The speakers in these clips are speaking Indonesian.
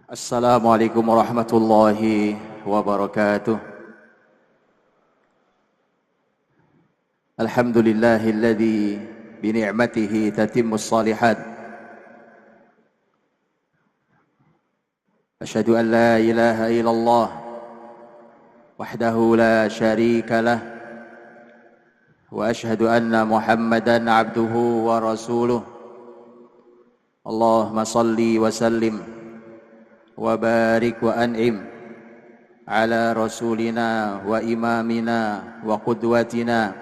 Assalamualaikum warahmatullahi wabarakatuh. Alhamdulillahilladzi bi ni'matihi tatimmus shalihat. Asyhadu an la ilaha illallah wahdahu la syarika lah wa asyhadu anna Muhammadan abduhu wa rasuluh. Allahumma shalli wa sallim wa barik wa an'im ala rasulina wa imamina wa qudwatina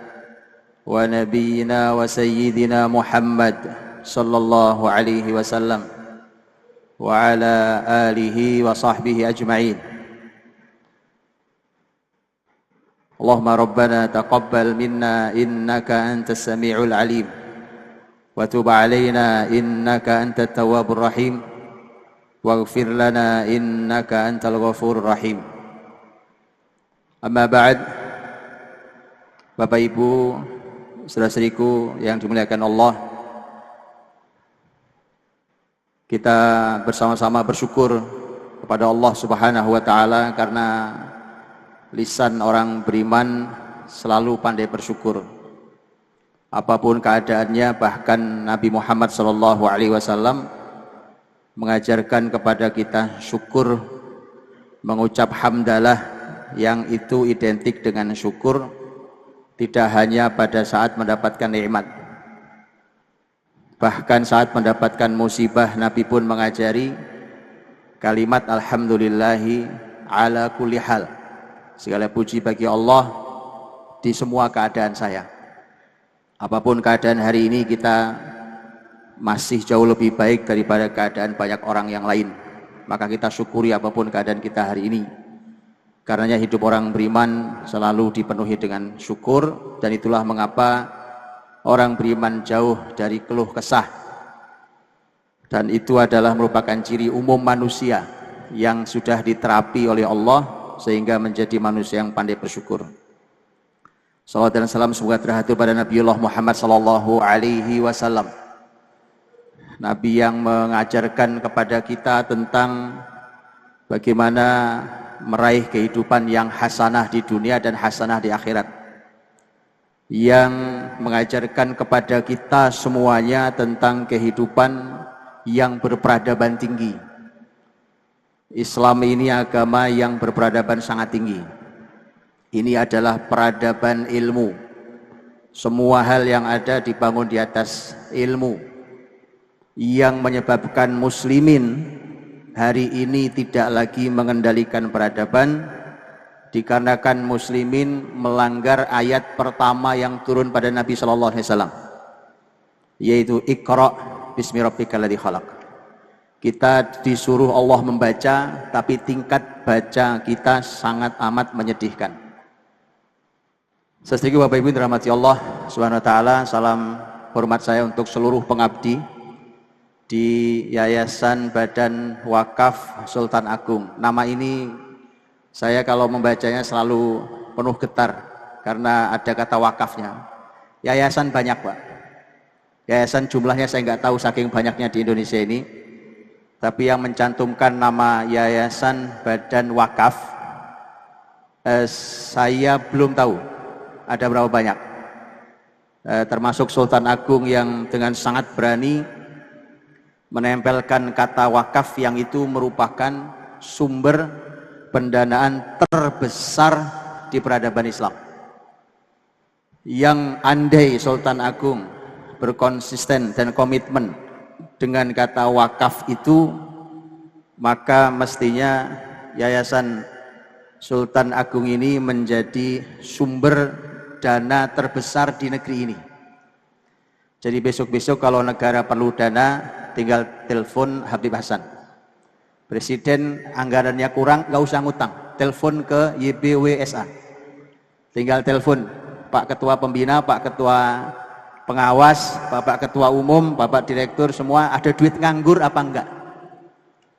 wa nabiyyina wa sayyidina Muhammad sallallahu alaihi wasallam wa ala alihi wa sahbihi ajma'in. Allahumma rabbana taqabbal minna innaka antas sami'ul alim wa tub alaina innaka antat tawwabur rahim waghfir lana innaka antal ghafurur rahim. Amma ba'd. Bapak Ibu, saudara-saudariku yang dimuliakan Allah, kita bersama-sama bersyukur kepada Allah Subhanahu wa taala karena lisan orang beriman selalu pandai bersyukur. Apapun keadaannya, bahkan Nabi Muhammad sallallahu alaihi wasallam mengajarkan kepada kita syukur, mengucap hamdalah yang itu identik dengan syukur, tidak hanya pada saat mendapatkan nikmat, bahkan saat mendapatkan musibah Nabi pun mengajari kalimat alhamdulillahi ala kulli hal, segala puji bagi Allah di semua keadaan saya. Apapun keadaan hari ini, kita masih jauh lebih baik daripada keadaan banyak orang yang lain. Maka kita syukuri apapun keadaan kita hari ini. Karenanya hidup orang beriman selalu dipenuhi dengan syukur, dan itulah mengapa orang beriman jauh dari keluh kesah. Dan itu adalah merupakan ciri umum manusia yang sudah diterapi oleh Allah sehingga menjadi manusia yang pandai bersyukur. Salawat dan salam semoga terhatur pada Nabiullah Muhammad sallallahu alaihi wasallam. Nabi yang mengajarkan kepada kita tentang bagaimana meraih kehidupan yang hasanah di dunia dan hasanah di akhirat, yang mengajarkan kepada kita semuanya tentang kehidupan yang berperadaban tinggi. Islam ini agama yang berperadaban sangat tinggi. Ini adalah peradaban ilmu. Semua hal yang ada dibangun di atas ilmu, yang menyebabkan muslimin hari ini tidak lagi mengendalikan peradaban, dikarenakan muslimin melanggar ayat pertama yang turun pada Nabi sallallahu alaihi wasallam, yaitu Iqra bismi rabbikal ladzi khalaq. Kita disuruh Allah membaca, tapi tingkat baca kita sangat amat menyedihkan. Saudaraku Bapak Ibu dirahmati Allah Subhanahu wa taala, salam hormat saya untuk seluruh pengabdi di Yayasan Badan Wakaf Sultan Agung. Nama ini saya kalau membacanya selalu penuh getar karena ada kata wakafnya. Yayasan banyak, Pak. Yayasan jumlahnya saya nggak tahu saking banyaknya di Indonesia ini. Tapi yang mencantumkan nama Yayasan Badan Wakaf, saya belum tahu ada berapa banyak. Termasuk Sultan Agung yang dengan sangat berani menempelkan kata wakaf yang itu merupakan sumber pendanaan terbesar di peradaban Islam. Yang andai Sultan Agung berkonsisten dan komitmen dengan kata wakaf itu, maka mestinya Yayasan Sultan Agung ini menjadi sumber dana terbesar di negeri ini. Jadi besok-besok kalau negara perlu dana, tinggal telepon Habib Hasan. Presiden anggarannya kurang, nggak usah ngutang, telepon ke YBWSA. Tinggal telepon Pak Ketua Pembina, Pak Ketua Pengawas, Bapak Ketua Umum, Bapak Direktur, semua ada duit nganggur apa enggak?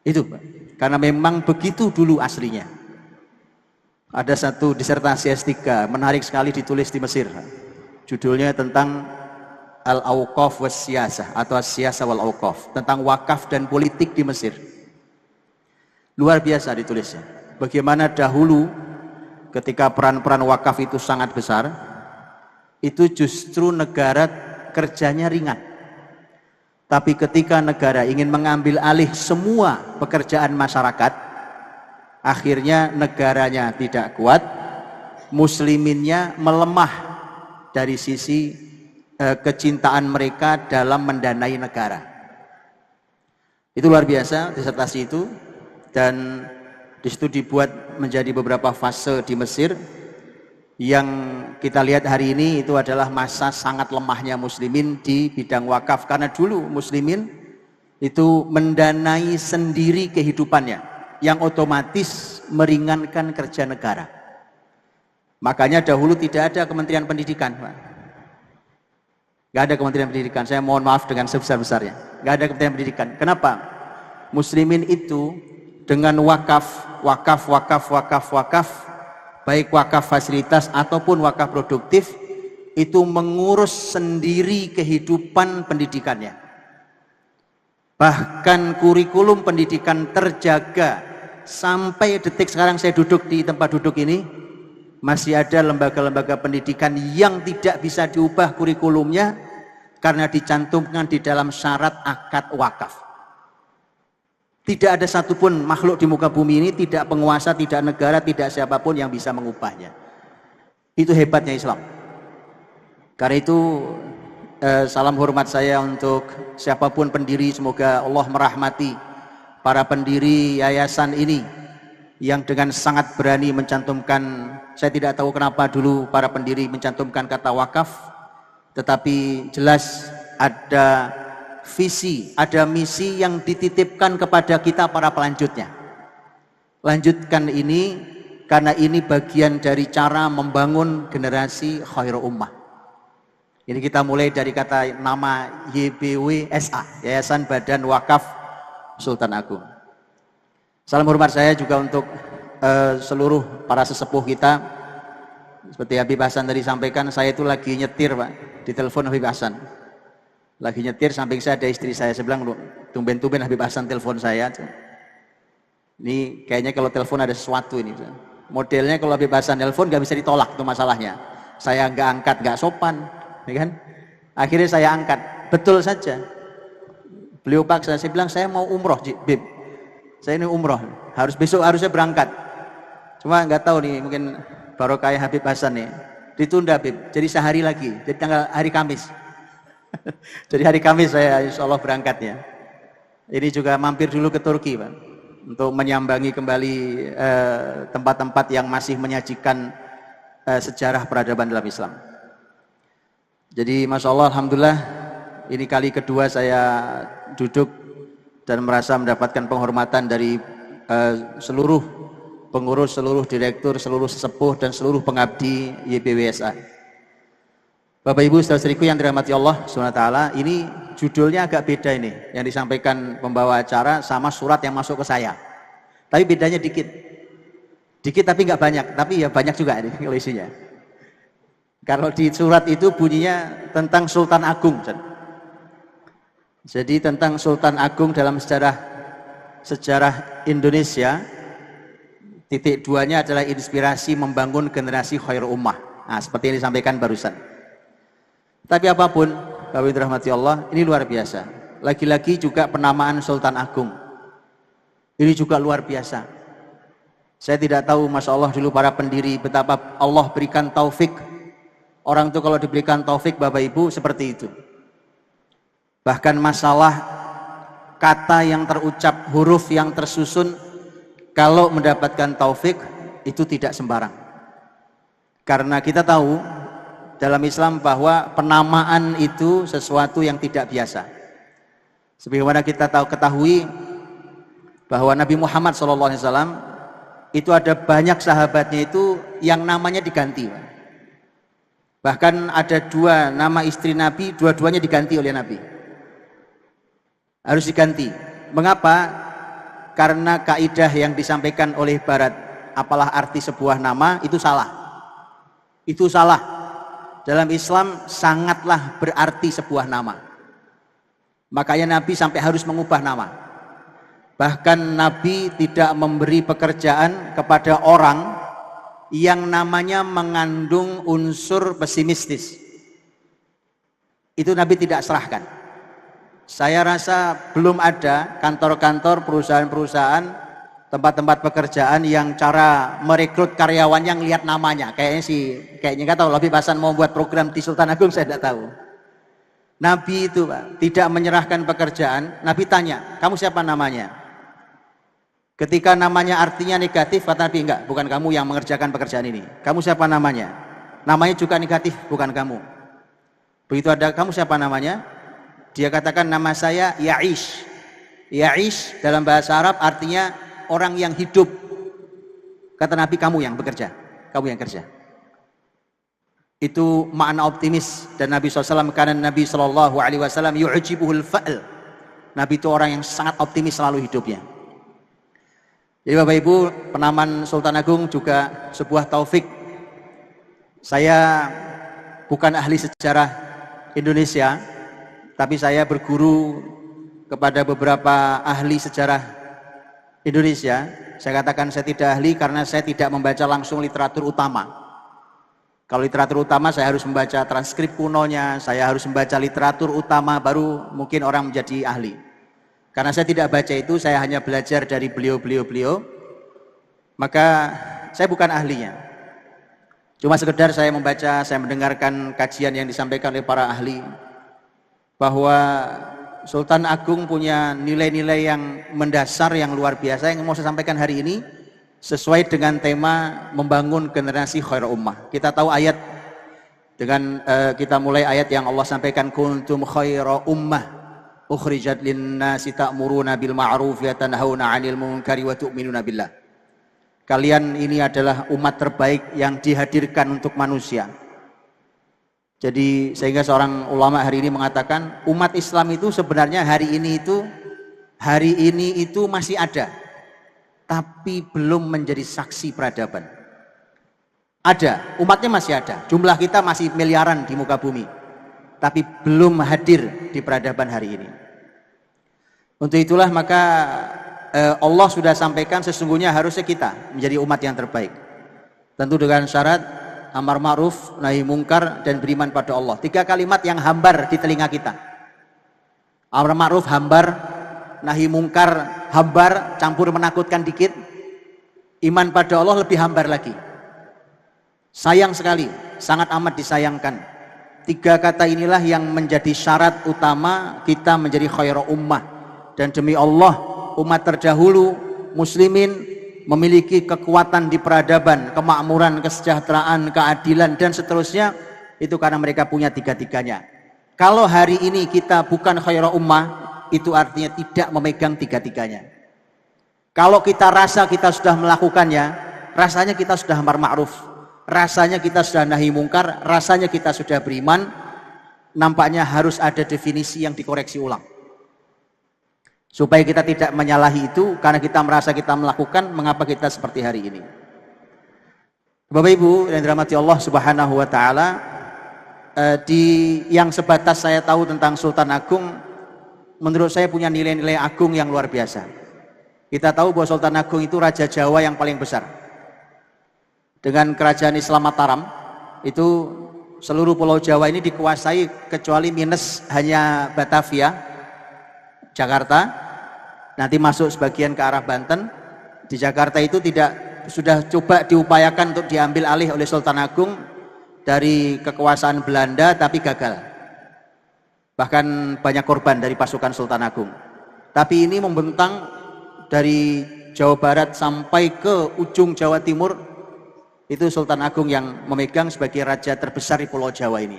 Itu, Pak. Karena memang begitu dulu aslinya. Ada satu disertasi S3 menarik sekali ditulis di Mesir. Judulnya tentang Al-Awqaf was Siyasah atau Siyasah wal Awqaf, tentang wakaf dan politik di Mesir. Luar biasa ditulisnya. Bagaimana dahulu ketika peran-peran wakaf itu sangat besar, itu justru negara kerjanya ringan. Tapi ketika negara ingin mengambil alih semua pekerjaan masyarakat, akhirnya negaranya tidak kuat, musliminnya melemah dari sisi kecintaan mereka dalam mendanai negara. Itu luar biasa disertasi itu, dan di situ dibuat menjadi beberapa fase di Mesir. Yang kita lihat hari ini itu adalah masa sangat lemahnya muslimin di bidang wakaf, karena dulu muslimin itu mendanai sendiri kehidupannya, yang otomatis meringankan kerja negara. Makanya dahulu tidak ada Kementerian Pendidikan, Pak. Gak ada Kementerian Pendidikan, saya mohon maaf dengan sebesar-besarnya. Gak ada Kementerian Pendidikan. Kenapa? Muslimin itu dengan wakaf, baik wakaf fasilitas ataupun wakaf produktif, itu mengurus sendiri kehidupan pendidikannya. Bahkan kurikulum pendidikan terjaga sampai detik sekarang saya duduk di tempat duduk ini, masih ada lembaga-lembaga pendidikan yang tidak bisa diubah kurikulumnya karena dicantumkan di dalam syarat akad wakaf. Tidak ada satupun makhluk di muka bumi ini, tidak penguasa, tidak negara, tidak siapapun yang bisa mengubahnya. Itu hebatnya Islam. Karena itu salam hormat saya untuk siapapun pendiri, semoga Allah merahmati para pendiri yayasan ini yang dengan sangat berani mencantumkan, saya tidak tahu kenapa dulu para pendiri mencantumkan kata wakaf, tetapi jelas ada visi, ada misi yang dititipkan kepada kita para pelanjutnya. Lanjutkan ini, karena ini bagian dari cara membangun generasi khairul ummah. Ini kita mulai dari kata nama YBWSA, Yayasan Badan Wakaf Sultan Agung. Salam hormat saya juga untuk seluruh para sesepuh kita. Seperti Habib Hasan tadi sampaikan, saya itu lagi nyetir, Pak, di telepon Habib Hasan. Lagi nyetir, samping saya ada istri saya bilang, tumben-tumben Habib Hasan telepon saya. Ini kayaknya kalau telepon ada sesuatu ini. Modelnya kalau Habib Hasan telepon nggak bisa ditolak, itu masalahnya. Saya nggak angkat, nggak sopan, ya kan? Akhirnya saya angkat, betul saja. Beliau paksa, saya bilang saya mau umroh, Bib. Saya ini umroh, harusnya berangkat. Cuma nggak tahu nih, mungkin barokah Habib Hasan nih. Ditunda, Bib. Jadi sehari lagi, jadi hari Kamis. Jadi hari Kamis saya insya Allah berangkatnya. Ini juga mampir dulu ke Turki, Pak, untuk menyambangi kembali tempat-tempat yang masih menyajikan sejarah peradaban dalam Islam. Jadi Masya Allah, Alhamdulillah, ini kali kedua saya duduk dan merasa mendapatkan penghormatan dari seluruh pengurus, seluruh direktur, seluruh sesepuh, dan seluruh pengabdi YBWSA. Bapak Ibu saudara-saudariku yang dirahmati Allah SWT, ini judulnya agak beda ini, yang disampaikan pembawa acara sama surat yang masuk ke saya. Tapi bedanya dikit. Dikit tapi nggak banyak, tapi ya banyak juga ini isinya. Kalau di surat itu bunyinya tentang Sultan Agung. Jadi tentang Sultan Agung dalam sejarah Indonesia. Titik duanya adalah inspirasi membangun generasi khairul ummah. Nah, seperti yang disampaikan barusan. Tapi apapun, Bapak Ibu dirahmati Allah, ini luar biasa. Lagi-lagi juga penamaan Sultan Agung. Ini juga luar biasa. Saya tidak tahu, Masya Allah, dulu para pendiri betapa Allah berikan taufik. Orang itu kalau diberikan taufik, Bapak Ibu, seperti itu. Bahkan masalah kata yang terucap, huruf yang tersusun, kalau mendapatkan taufik, itu tidak sembarang. Karena kita tahu dalam Islam bahwa penamaan itu sesuatu yang tidak biasa. Sebagaimana kita ketahui bahwa Nabi Muhammad SAW itu ada banyak sahabatnya itu yang namanya diganti. Bahkan ada 2 nama istri Nabi, dua-duanya diganti oleh Nabi. Harus diganti. Mengapa? Karena kaidah yang disampaikan oleh Barat, apalah arti sebuah nama, itu salah. Itu salah. Dalam Islam sangatlah berarti sebuah nama. Makanya Nabi sampai harus mengubah nama. Bahkan Nabi tidak memberi pekerjaan kepada orang yang namanya mengandung unsur pesimistis. Itu Nabi tidak serahkan. Saya rasa belum ada kantor-kantor, perusahaan-perusahaan, tempat-tempat pekerjaan yang cara merekrut karyawan yang lihat namanya. Kayaknya nggak tahu, lebih bahasan mau buat program di Sultan Agung, saya tidak tahu. Nabi itu Pak, tidak menyerahkan pekerjaan. Nabi tanya, kamu siapa namanya? Ketika namanya artinya negatif, kata Nabi, enggak, bukan kamu yang mengerjakan pekerjaan ini. Kamu siapa namanya? Namanya juga negatif, bukan kamu. Begitu ada, kamu siapa namanya? Dia katakan, nama saya Ya'ish. Ya'ish dalam bahasa Arab artinya orang yang hidup. Kata Nabi, kamu yang bekerja, kamu yang kerja. Itu makna optimis. Dan Nabi SAW, karena Nabi SAW yu'jibuhul fa'l. Nabi itu orang yang sangat optimis selalu hidupnya. Jadi Bapak Ibu, penamaan Sultan Agung juga sebuah taufik. Saya bukan ahli sejarah Indonesia, tapi saya berguru kepada beberapa ahli sejarah Indonesia. Saya katakan saya tidak ahli karena saya tidak membaca langsung literatur utama. Kalau literatur utama saya harus membaca transkrip kunonya, saya harus membaca literatur utama, baru mungkin orang menjadi ahli. Karena saya tidak baca itu, saya hanya belajar dari beliau-beliau, maka saya bukan ahlinya. Cuma sekedar saya membaca, saya mendengarkan kajian yang disampaikan oleh para ahli, bahwa Sultan Agung punya nilai-nilai yang mendasar, yang luar biasa, yang mau saya sampaikan hari ini, sesuai dengan tema membangun generasi khairul ummah. Kita tahu ayat, dengan kita mulai ayat yang Allah sampaikan, kuntum khairul ummah ukhrijat linnasi ta'muruna bil ma'ruf wa tanhauna 'anil munkari wa tu'minuna billah. Kalian ini adalah umat terbaik yang dihadirkan untuk manusia. Jadi sehingga seorang ulama hari ini mengatakan umat Islam itu sebenarnya hari ini itu masih ada, tapi belum menjadi saksi peradaban. Ada, umatnya masih ada, jumlah kita masih miliaran di muka bumi, tapi belum hadir di peradaban hari ini. Untuk itulah maka Allah sudah sampaikan sesungguhnya harusnya kita menjadi umat yang terbaik. Tentu dengan syarat amar ma'ruf, nahi mungkar, dan beriman pada Allah. 3 kalimat yang hambar di telinga kita. Amar ma'ruf hambar, nahi mungkar hambar, campur menakutkan dikit. Iman pada Allah lebih hambar lagi. Sayang sekali, sangat amat disayangkan. 3 kata inilah yang menjadi syarat utama kita menjadi khairul ummah. Dan demi Allah, umat terdahulu muslimin memiliki kekuatan di peradaban, kemakmuran, kesejahteraan, keadilan, dan seterusnya. Itu karena mereka punya 3-tiganya. Kalau hari ini kita bukan khairul ummah, itu artinya tidak memegang 3-tiganya. Kalau kita rasa kita sudah melakukannya, rasanya kita sudah amar ma'ruf, rasanya kita sudah nahi mungkar, rasanya kita sudah beriman, nampaknya harus ada definisi yang dikoreksi ulang. Supaya kita tidak menyalahi itu, karena kita merasa kita melakukan, mengapa kita seperti hari ini. Bapak Ibu yang dirahmati Allah Subhanahu wa Ta'ala, yang sebatas saya tahu tentang Sultan Agung, menurut saya punya nilai-nilai agung yang luar biasa. Kita tahu bahwa Sultan Agung itu Raja Jawa yang paling besar. Dengan kerajaan Islam Mataram, itu seluruh pulau Jawa ini dikuasai kecuali minus hanya Batavia, Jakarta, nanti masuk sebagian ke arah Banten. Di Jakarta itu sudah coba diupayakan untuk diambil alih oleh Sultan Agung dari kekuasaan Belanda, tapi gagal. Bahkan banyak korban dari pasukan Sultan Agung. Tapi ini membentang dari Jawa Barat sampai ke ujung Jawa Timur, itu Sultan Agung yang memegang sebagai raja terbesar di Pulau Jawa ini.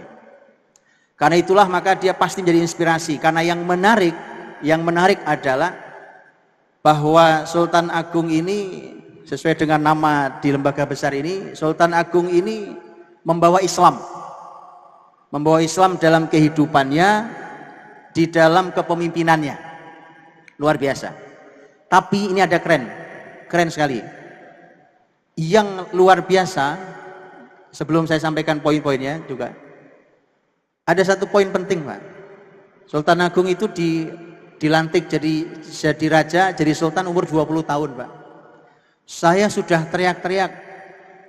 Karena itulah maka dia pasti menjadi inspirasi, karena yang menarik adalah bahwa Sultan Agung ini sesuai dengan nama di lembaga besar ini, Sultan Agung ini membawa Islam dalam kehidupannya, di dalam kepemimpinannya, luar biasa. Tapi ini ada keren sekali. Yang luar biasa, sebelum saya sampaikan poin-poinnya juga, ada satu poin penting Pak. Sultan Agung itu dilantik jadi raja, jadi sultan umur 20 tahun, Pak. Saya sudah teriak-teriak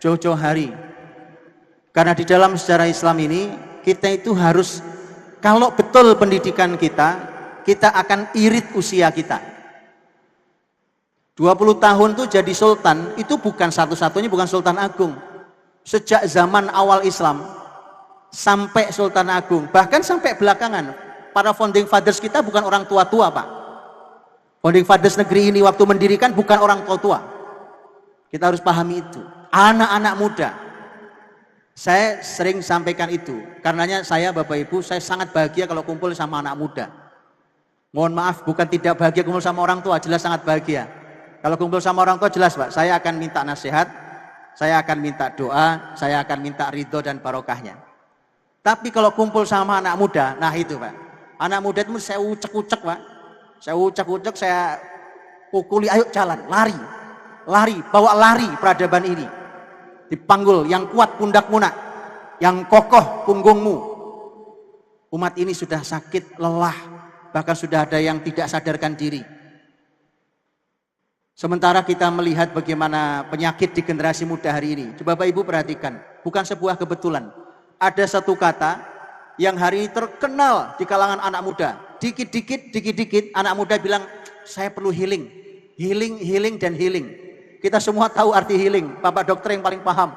jauh-jauh hari. Karena di dalam sejarah Islam ini, kita itu harus, kalau betul pendidikan kita akan irit usia kita. 20 tahun tuh jadi sultan, itu bukan satu-satunya, bukan sultan agung. Sejak zaman awal Islam, sampai sultan agung, bahkan sampai belakangan, para founding fathers kita bukan orang tua-tua, Pak. Founding fathers negeri ini waktu mendirikan bukan orang tua-tua. Kita harus pahami itu. Anak-anak muda. Saya sering sampaikan itu. Karenanya saya, Bapak Ibu, saya sangat bahagia kalau kumpul sama anak muda. Mohon maaf, bukan tidak bahagia kumpul sama orang tua, jelas sangat bahagia. Kalau kumpul sama orang tua jelas, Pak, saya akan minta nasihat, saya akan minta doa, saya akan minta ridho dan barokahnya. Tapi kalau kumpul sama anak muda, nah itu, Pak. Anak muda itu saya ucek-ucek, Pak. Saya ucek-ucek, saya pukuli, ayo jalan, lari. Lari, bawa lari peradaban ini. Dipanggul, yang kuat pundakmu nak, yang kokoh punggungmu. Umat ini sudah sakit, lelah, bahkan sudah ada yang tidak sadarkan diri. Sementara kita melihat bagaimana penyakit di generasi muda hari ini. Coba Bapak Ibu perhatikan, bukan sebuah kebetulan. Ada satu kata yang hari ini terkenal di kalangan anak muda. Dikit-dikit anak muda bilang, saya perlu healing. Healing dan healing. Kita semua tahu arti healing, Bapak dokter yang paling paham.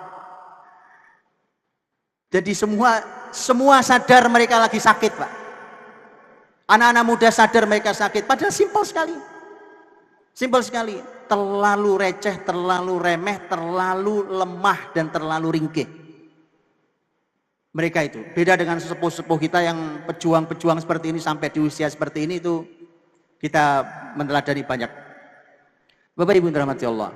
Jadi semua sadar mereka lagi sakit, Pak. Anak-anak muda sadar mereka sakit, padahal simpel sekali. Simpel sekali, terlalu receh, terlalu remeh, terlalu lemah, dan terlalu ringkih. Mereka itu, beda dengan sesepuh-sepuh kita yang pejuang-pejuang seperti ini sampai di usia seperti ini, itu kita meneladani banyak. Bapak Ibu dirahmati Allah.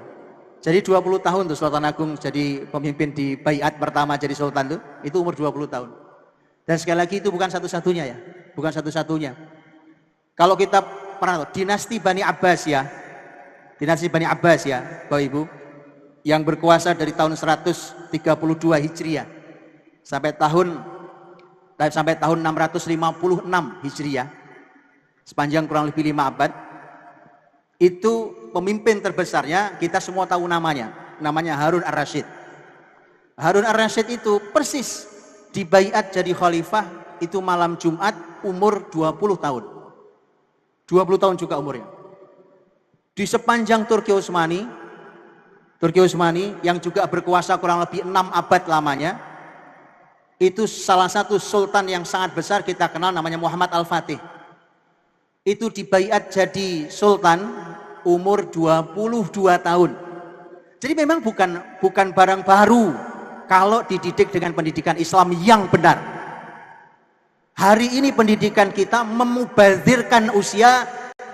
Jadi 20 tahun tuh Sultan Agung jadi pemimpin di baiat pertama jadi sultan tuh, itu umur 20 tahun. Dan sekali lagi itu bukan satu-satunya ya, bukan satu-satunya. Kalau kita pernah tahu, dinasti Bani Abbas ya, Bapak Ibu, yang berkuasa dari tahun 132 Hijriah sampai tahun 656 Hijriah, sepanjang kurang lebih 5 abad. Itu pemimpin terbesarnya, kita semua tahu namanya Harun ar-Rasyid. Harun ar-Rasyid itu persis dibaiat jadi khalifah itu malam Jumat umur 20 tahun. 20 tahun juga umurnya. Di sepanjang Turki Utsmani yang juga berkuasa kurang lebih 6 abad lamanya, itu salah satu sultan yang sangat besar kita kenal namanya Muhammad Al-Fatih. Itu dibaiat jadi sultan umur 22 tahun. Jadi memang bukan barang baru kalau dididik dengan pendidikan Islam yang benar. Hari ini pendidikan kita memubazirkan usia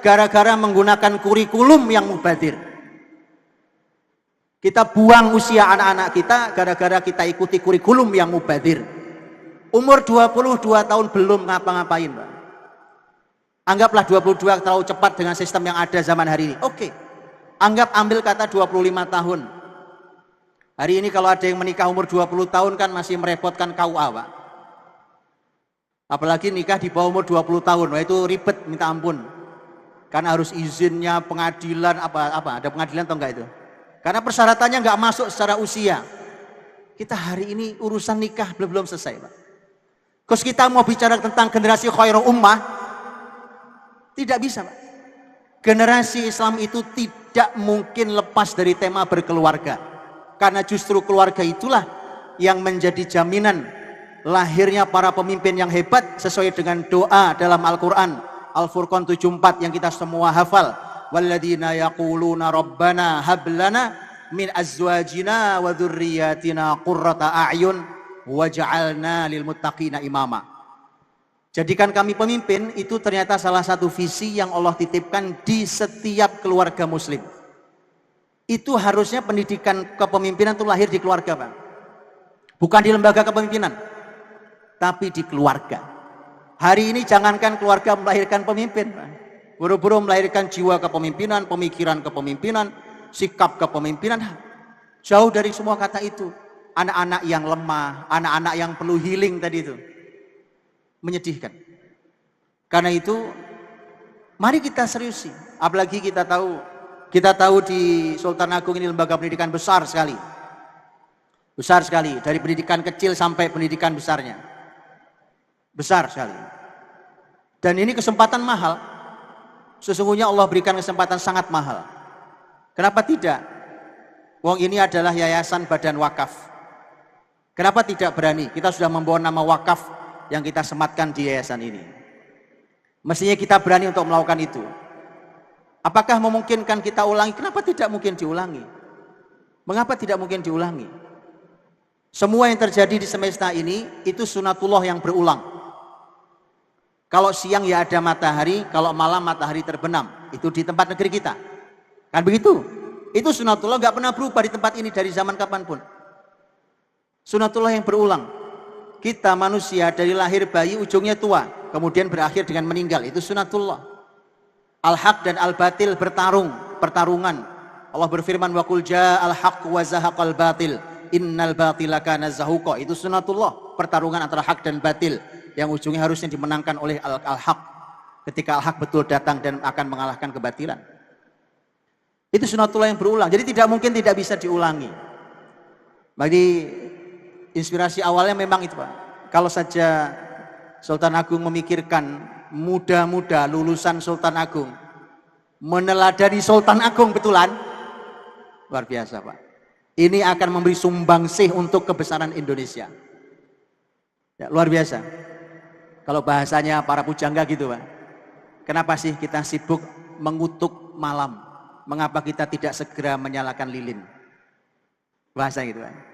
gara-gara menggunakan kurikulum yang mubazir. Kita buang usia anak-anak kita gara-gara kita ikuti kurikulum yang mubazir. Umur 22 tahun belum ngapa-ngapain, Pak. Anggaplah 22 terlalu cepat dengan sistem yang ada zaman hari ini. Oke. Ambil kata 25 tahun. Hari ini kalau ada yang menikah umur 20 tahun kan masih merepotkan KUA, Pak. Apalagi nikah di bawah umur 20 tahun. Wah, itu ribet minta ampun. Karena harus izinnya pengadilan apa ada pengadilan atau enggak itu? Karena persyaratannya enggak masuk secara usia. Kita hari ini urusan nikah belum selesai, Pak. Terus kita mau bicara tentang generasi khairul ummah, tidak bisa, Pak. Generasi Islam itu tidak mungkin lepas dari tema berkeluarga. Karena justru keluarga itulah yang menjadi jaminan lahirnya para pemimpin yang hebat sesuai dengan doa dalam Al-Quran. Al-Furqan 74 yang kita semua hafal. Walladzina yaquluna rabbana hablana min azwajina wa dzurriyyatina qurrata a'yun waj'alna lil muttaqina imama. Jadikan kami pemimpin, itu ternyata salah satu visi yang Allah titipkan di setiap keluarga muslim. Itu harusnya pendidikan kepemimpinan itu lahir di keluarga, Pak. Bukan di lembaga kepemimpinan, tapi di keluarga. Hari ini jangankan keluarga melahirkan pemimpin, Pak. Buru-buru melahirkan jiwa kepemimpinan, pemikiran kepemimpinan, sikap kepemimpinan. Jauh dari semua kata itu. Anak-anak yang lemah, anak-anak yang perlu healing tadi itu. Menyedihkan. Karena itu Mari kita seriusi. Apalagi kita tahu di Sultan Agung ini lembaga pendidikan besar sekali. Besar sekali, dari pendidikan kecil sampai pendidikan besarnya. Besar sekali. Dan ini kesempatan mahal. Sesungguhnya Allah berikan kesempatan sangat mahal. Kenapa tidak? Wong ini adalah yayasan badan wakaf. Kenapa tidak berani? Kita sudah membawa nama wakaf yang kita sematkan di yayasan ini. Mestinya kita berani untuk melakukan itu. Apakah memungkinkan kita ulangi? Kenapa tidak mungkin diulangi? Mengapa tidak mungkin diulangi? Semua yang terjadi di semesta ini itu sunatullah yang berulang. Kalau siang ya ada matahari, kalau malam matahari terbenam. Itu di tempat negeri kita. Kan begitu? Itu sunatullah gak pernah berubah di tempat ini dari zaman kapanpun. Sunatullah yang berulang. Kita manusia dari lahir bayi ujungnya tua, kemudian berakhir dengan meninggal. Itu sunatullah. Al-haq dan al-batil pertarungan. Allah berfirman wa qul ja'al haqq wa zahaqal batil innal batila kana zahuqa. Itu sunatullah, pertarungan antara hak dan batil yang ujungnya harusnya dimenangkan oleh al-haq. Ketika al-haq betul datang dan akan mengalahkan kebatilan. Itu sunatullah yang berulang. Jadi tidak mungkin tidak bisa diulangi. Bagi inspirasi awalnya memang itu, Pak. Kalau saja Sultan Agung memikirkan muda-muda lulusan Sultan Agung meneladani Sultan Agung betulan, luar biasa, Pak. Ini akan memberi sumbangsih untuk kebesaran Indonesia. Ya, luar biasa. Kalau bahasanya para pujangga gitu, Pak. Kenapa sih kita sibuk mengutuk malam? Mengapa kita tidak segera menyalakan lilin? Bahasa gitu, Pak.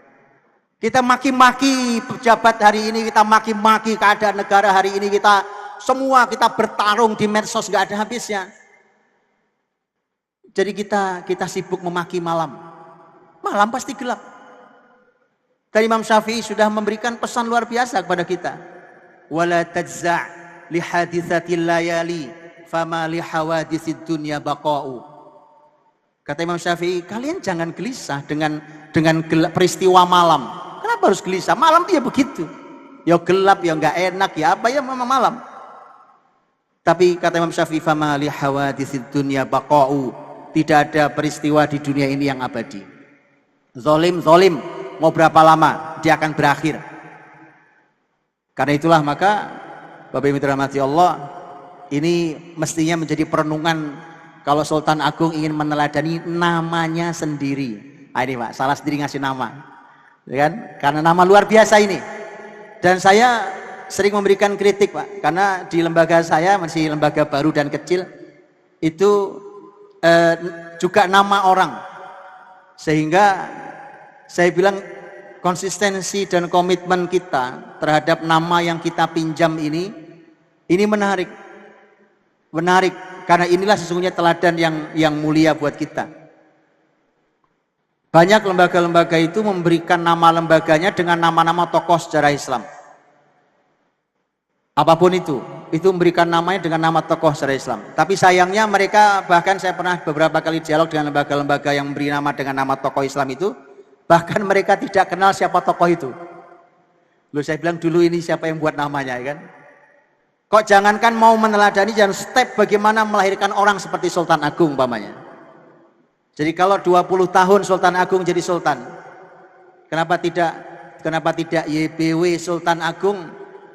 Kita maki-maki pejabat hari ini, kita maki-maki keadaan negara hari ini, kita bertarung di medsos nggak ada habisnya. Jadi kita sibuk memaki malam. Malam pasti gelap. Dan Imam Syafi'i sudah memberikan pesan luar biasa kepada kita. Wala tajza' li haditsatil layali fama li hawaditsid dunya baqa'u. Kata Imam Syafi'i, kalian jangan gelisah dengan peristiwa malam. Kenapa harus gelisah? Malam dia begitu. Ya gelap, ya nggak enak, ya apa ya memang malam. Tapi kata Imam Syafi'i, fama li hawaditsid dunya baqa'u. Tidak ada peristiwa di dunia ini yang abadi. Zolim, mau berapa lama dia akan berakhir. Karena itulah maka Bapak Ibu dirahmati Allah, ini mestinya menjadi perenungan kalau Sultan Agung ingin meneladani namanya sendiri. Nah, ini Pak, salah sendiri ngasih nama, ya kan? Karena nama luar biasa ini. Dan saya sering memberikan kritik, Pak, karena di lembaga saya masih lembaga baru dan kecil, itu juga nama orang. Sehingga saya bilang konsistensi dan komitmen kita terhadap nama yang kita pinjam ini menarik karena inilah sesungguhnya teladan yang mulia buat kita. Banyak lembaga-lembaga itu memberikan nama lembaganya dengan nama-nama tokoh sejarah Islam. Apapun itu memberikan namanya dengan nama tokoh sejarah Islam. Tapi sayangnya mereka, bahkan saya pernah beberapa kali dialog dengan lembaga-lembaga yang memberi nama dengan nama tokoh Islam itu, bahkan mereka tidak kenal siapa tokoh itu. Lalu saya bilang dulu ini siapa yang buat namanya, ya kan? Kok jangankan mau meneladani, jangan step bagaimana melahirkan orang seperti Sultan Agung umpamanya. Jadi kalau 20 tahun Sultan Agung jadi sultan, kenapa tidak YBW Sultan Agung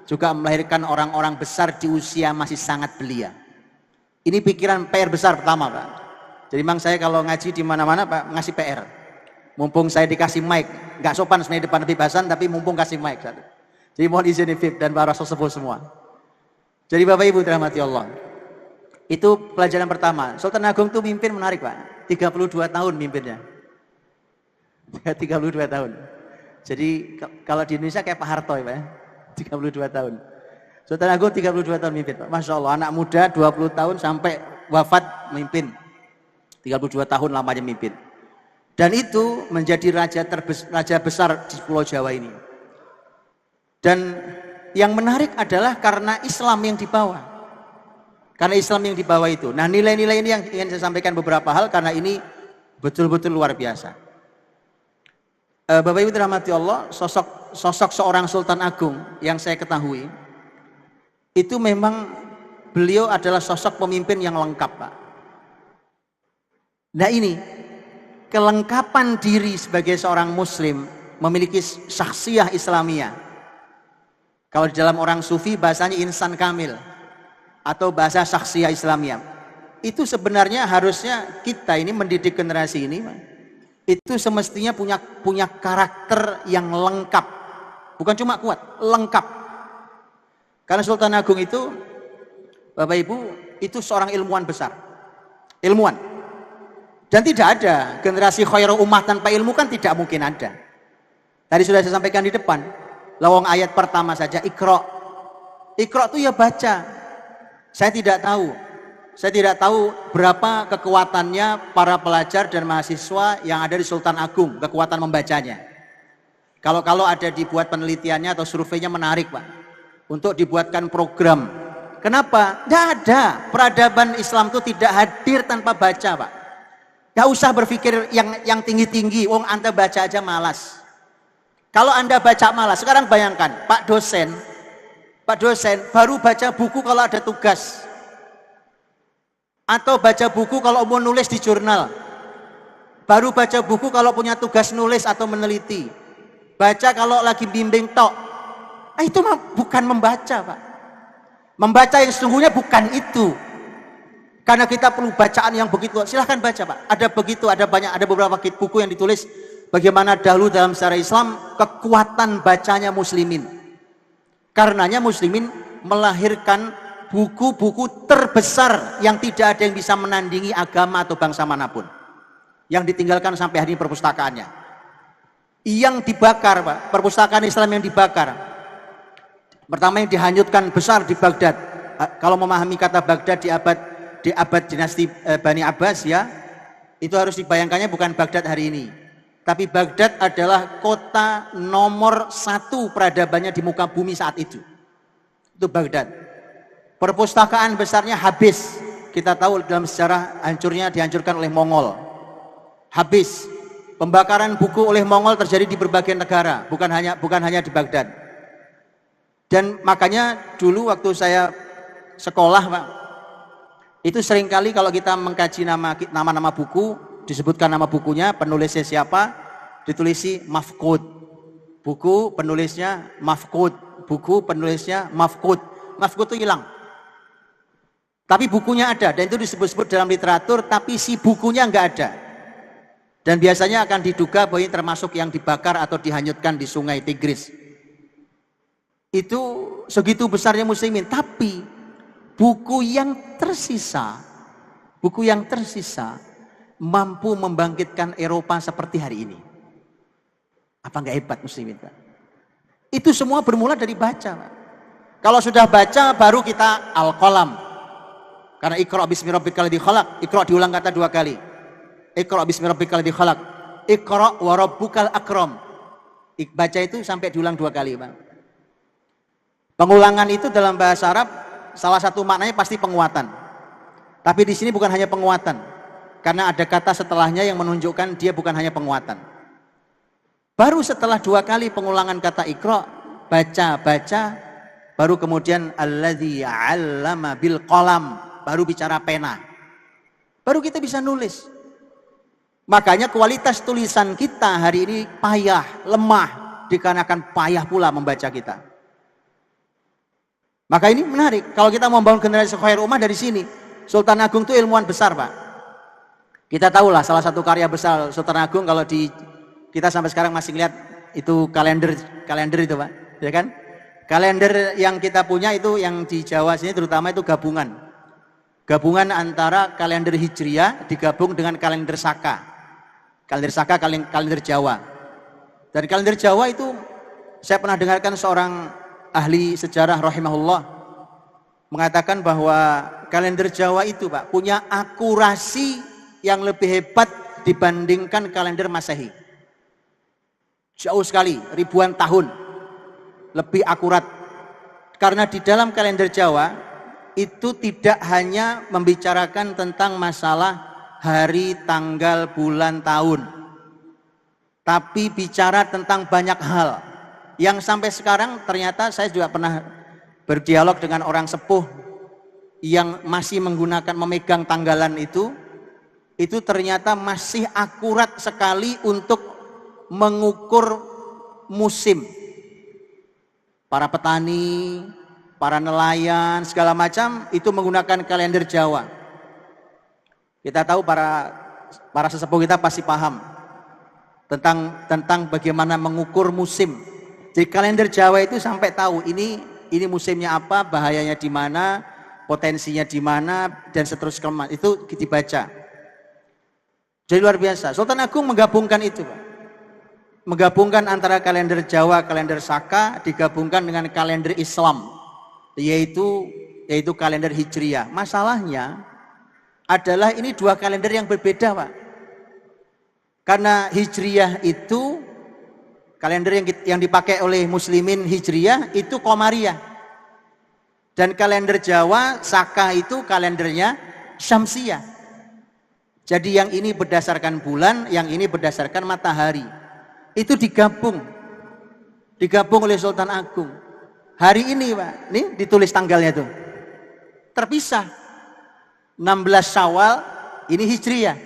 juga melahirkan orang-orang besar di usia masih sangat belia. Ini pikiran PR besar pertama, Pak. Jadi memang saya kalau ngaji di mana-mana, Pak, ngasih PR. Mumpung saya dikasih mic, nggak sopan sebenarnya depan Hasan, tapi mumpung kasih mic. Jadi mohon izin Habib dan para sesepuh semua. Jadi Bapak Ibu dirahmati Allah, itu pelajaran pertama. Sultan Agung itu mimpin menarik, Pak. 32 tahun mimpinnya. 32 tahun. Jadi kalau di Indonesia kayak Pak Harto, ya, Pak. 32 tahun. Sultan Agung 32 tahun mimpin, Pak. Masya Allah, anak muda 20 tahun sampai wafat mimpin. 32 tahun lamanya mimpin. Dan itu menjadi raja besar di Pulau Jawa ini. Dan yang menarik adalah karena Islam yang dibawa. Karena Islam yang dibawa itu. Nah, nilai-nilai ini yang ingin saya sampaikan beberapa hal karena ini betul-betul luar biasa. Bapak Ibu dirahmati Allah, sosok seorang Sultan Agung yang saya ketahui itu memang beliau adalah sosok pemimpin yang lengkap, Pak. Nah ini, kelengkapan diri sebagai seorang muslim memiliki syakhsiyah Islamiyah. Kalau di dalam orang sufi bahasanya insan kamil atau bahasa syakhsiyah Islamiyah. Itu sebenarnya harusnya kita ini mendidik generasi ini, itu semestinya punya karakter yang lengkap. Bukan cuma kuat, lengkap. Karena Sultan Agung itu, Bapak Ibu, itu seorang ilmuwan besar. Ilmuwan. Dan tidak ada generasi khairul ummah tanpa ilmu, kan tidak mungkin ada. Tadi sudah saya sampaikan di depan, lawang ayat pertama saja, Iqra. Iqra itu ya baca. Saya tidak tahu berapa kekuatannya para pelajar dan mahasiswa yang ada di Sultan Agung, kekuatan membacanya. Kalau ada dibuat penelitiannya atau surveinya menarik, Pak, untuk dibuatkan program. Kenapa? Tidak ada. Peradaban Islam itu tidak hadir tanpa baca, Pak. Gak usah berpikir yang tinggi-tinggi, wong Anda baca aja malas. Kalau Anda baca malas, sekarang bayangkan, Pak dosen baru baca buku kalau ada tugas. Atau baca buku kalau mau nulis di jurnal. Baru baca buku kalau punya tugas nulis atau meneliti. Baca kalau lagi bimbing tok. Itu bukan membaca, Pak. Membaca yang sesungguhnya bukan itu. Karena kita perlu bacaan yang begitu. Silahkan baca, Pak. Ada beberapa buku yang ditulis bagaimana dahulu dalam sejarah Islam kekuatan bacanya muslimin. Karenanya muslimin melahirkan buku-buku terbesar yang tidak ada yang bisa menandingi agama atau bangsa manapun. Yang ditinggalkan sampai hari ini perpustakaannya. Yang dibakar, Pak, perpustakaan Islam yang dibakar. Pertama yang dihanyutkan besar di Baghdad. Kalau memahami kata Baghdad di abad dinasti Bani Abbas, ya, itu harus dibayangkannya bukan Baghdad hari ini. Tapi Baghdad adalah kota nomor 1 peradabannya di muka bumi saat itu. Itu Baghdad. Perpustakaan besarnya habis. Kita tahu dalam sejarah dihancurkan oleh Mongol. Habis. Pembakaran buku oleh Mongol terjadi di berbagai negara, bukan hanya di Baghdad. Dan makanya dulu waktu saya sekolah, Pak, itu seringkali kalau kita mengkaji nama-nama buku, disebutkan nama bukunya, penulisnya siapa, ditulisi mafqud. Buku penulisnya mafqud. Buku penulisnya mafqud. Mafqud itu hilang. Tapi bukunya ada, dan itu disebut-sebut dalam literatur, tapi si bukunya nggak ada. Dan biasanya akan diduga bahwa ini termasuk yang dibakar atau dihanyutkan di sungai Tigris. Itu segitu besarnya muslimin. Tapi buku yang tersisa mampu membangkitkan Eropa seperti hari ini. Apa nggak hebat muslimin, Pak? Itu semua bermula dari baca, Pak. Kalau sudah baca baru kita al-qalam. Karena Iqra bismi rabbikal ladzi khalaq. Iqra diulang kata 2 kali. Iqra bismi rabbikal ladzi khalaq. Iqra wa rabbukal akram. Baca itu sampai diulang 2 kali, Pak. Pengulangan itu dalam bahasa Arab salah satu maknanya pasti penguatan. Tapi di sini bukan hanya penguatan. Karena ada kata setelahnya yang menunjukkan dia bukan hanya penguatan. Baru setelah 2 kali pengulangan kata Iqra, baca, baru kemudian alladzi 'allama bil qalam, baru bicara pena. Baru kita bisa nulis. Makanya kualitas tulisan kita hari ini payah, lemah, dikarenakan payah pula membaca kita. Maka ini menarik, kalau kita mau membangun generasi khairul ummah dari sini. Sultan Agung itu ilmuwan besar, Pak. Kita tahulah salah satu karya besar Sultan Agung, kalau kita sampai sekarang masih lihat itu kalender itu, Pak, ya kan? Kalender yang kita punya itu yang di Jawa sini terutama itu gabungan antara kalender Hijriyah digabung dengan kalender Saka. Kalender Saka, kalender Jawa. Dan kalender Jawa itu saya pernah dengarkan seorang ahli sejarah rahimahullah mengatakan bahwa kalender Jawa itu, Pak, punya akurasi yang lebih hebat dibandingkan kalender Masehi. Jauh sekali, ribuan tahun lebih akurat. Karena di dalam kalender Jawa itu tidak hanya membicarakan tentang masalah hari, tanggal, bulan, tahun, tapi bicara tentang banyak hal yang sampai sekarang ternyata saya juga pernah berdialog dengan orang sepuh yang masih menggunakan memegang tanggalan itu ternyata masih akurat sekali untuk mengukur musim. Para petani, para nelayan, segala macam itu menggunakan kalender Jawa. Kita tahu para sesepuh kita pasti paham tentang bagaimana mengukur musim. Jadi kalender Jawa itu sampai tahu ini musimnya apa, bahayanya di mana, potensinya di mana, dan seterusnya. Itu dibaca. Jadi luar biasa. Sultan Agung menggabungkan itu, Pak. Menggabungkan antara kalender Jawa, kalender Saka, digabungkan dengan kalender Islam, yaitu kalender Hijriah. Masalahnya adalah ini dua kalender yang berbeda, Pak. Karena Hijriah itu kalender yang dipakai oleh muslimin Hijriah itu Qamariyah. Dan kalender Jawa, Saka itu kalendernya Syamsiyah. Jadi yang ini berdasarkan bulan, yang ini berdasarkan matahari. Itu digabung oleh Sultan Agung. Hari ini, Pak, nih ditulis tanggalnya tuh. Terpisah. 16 Syawal ini Hijriah.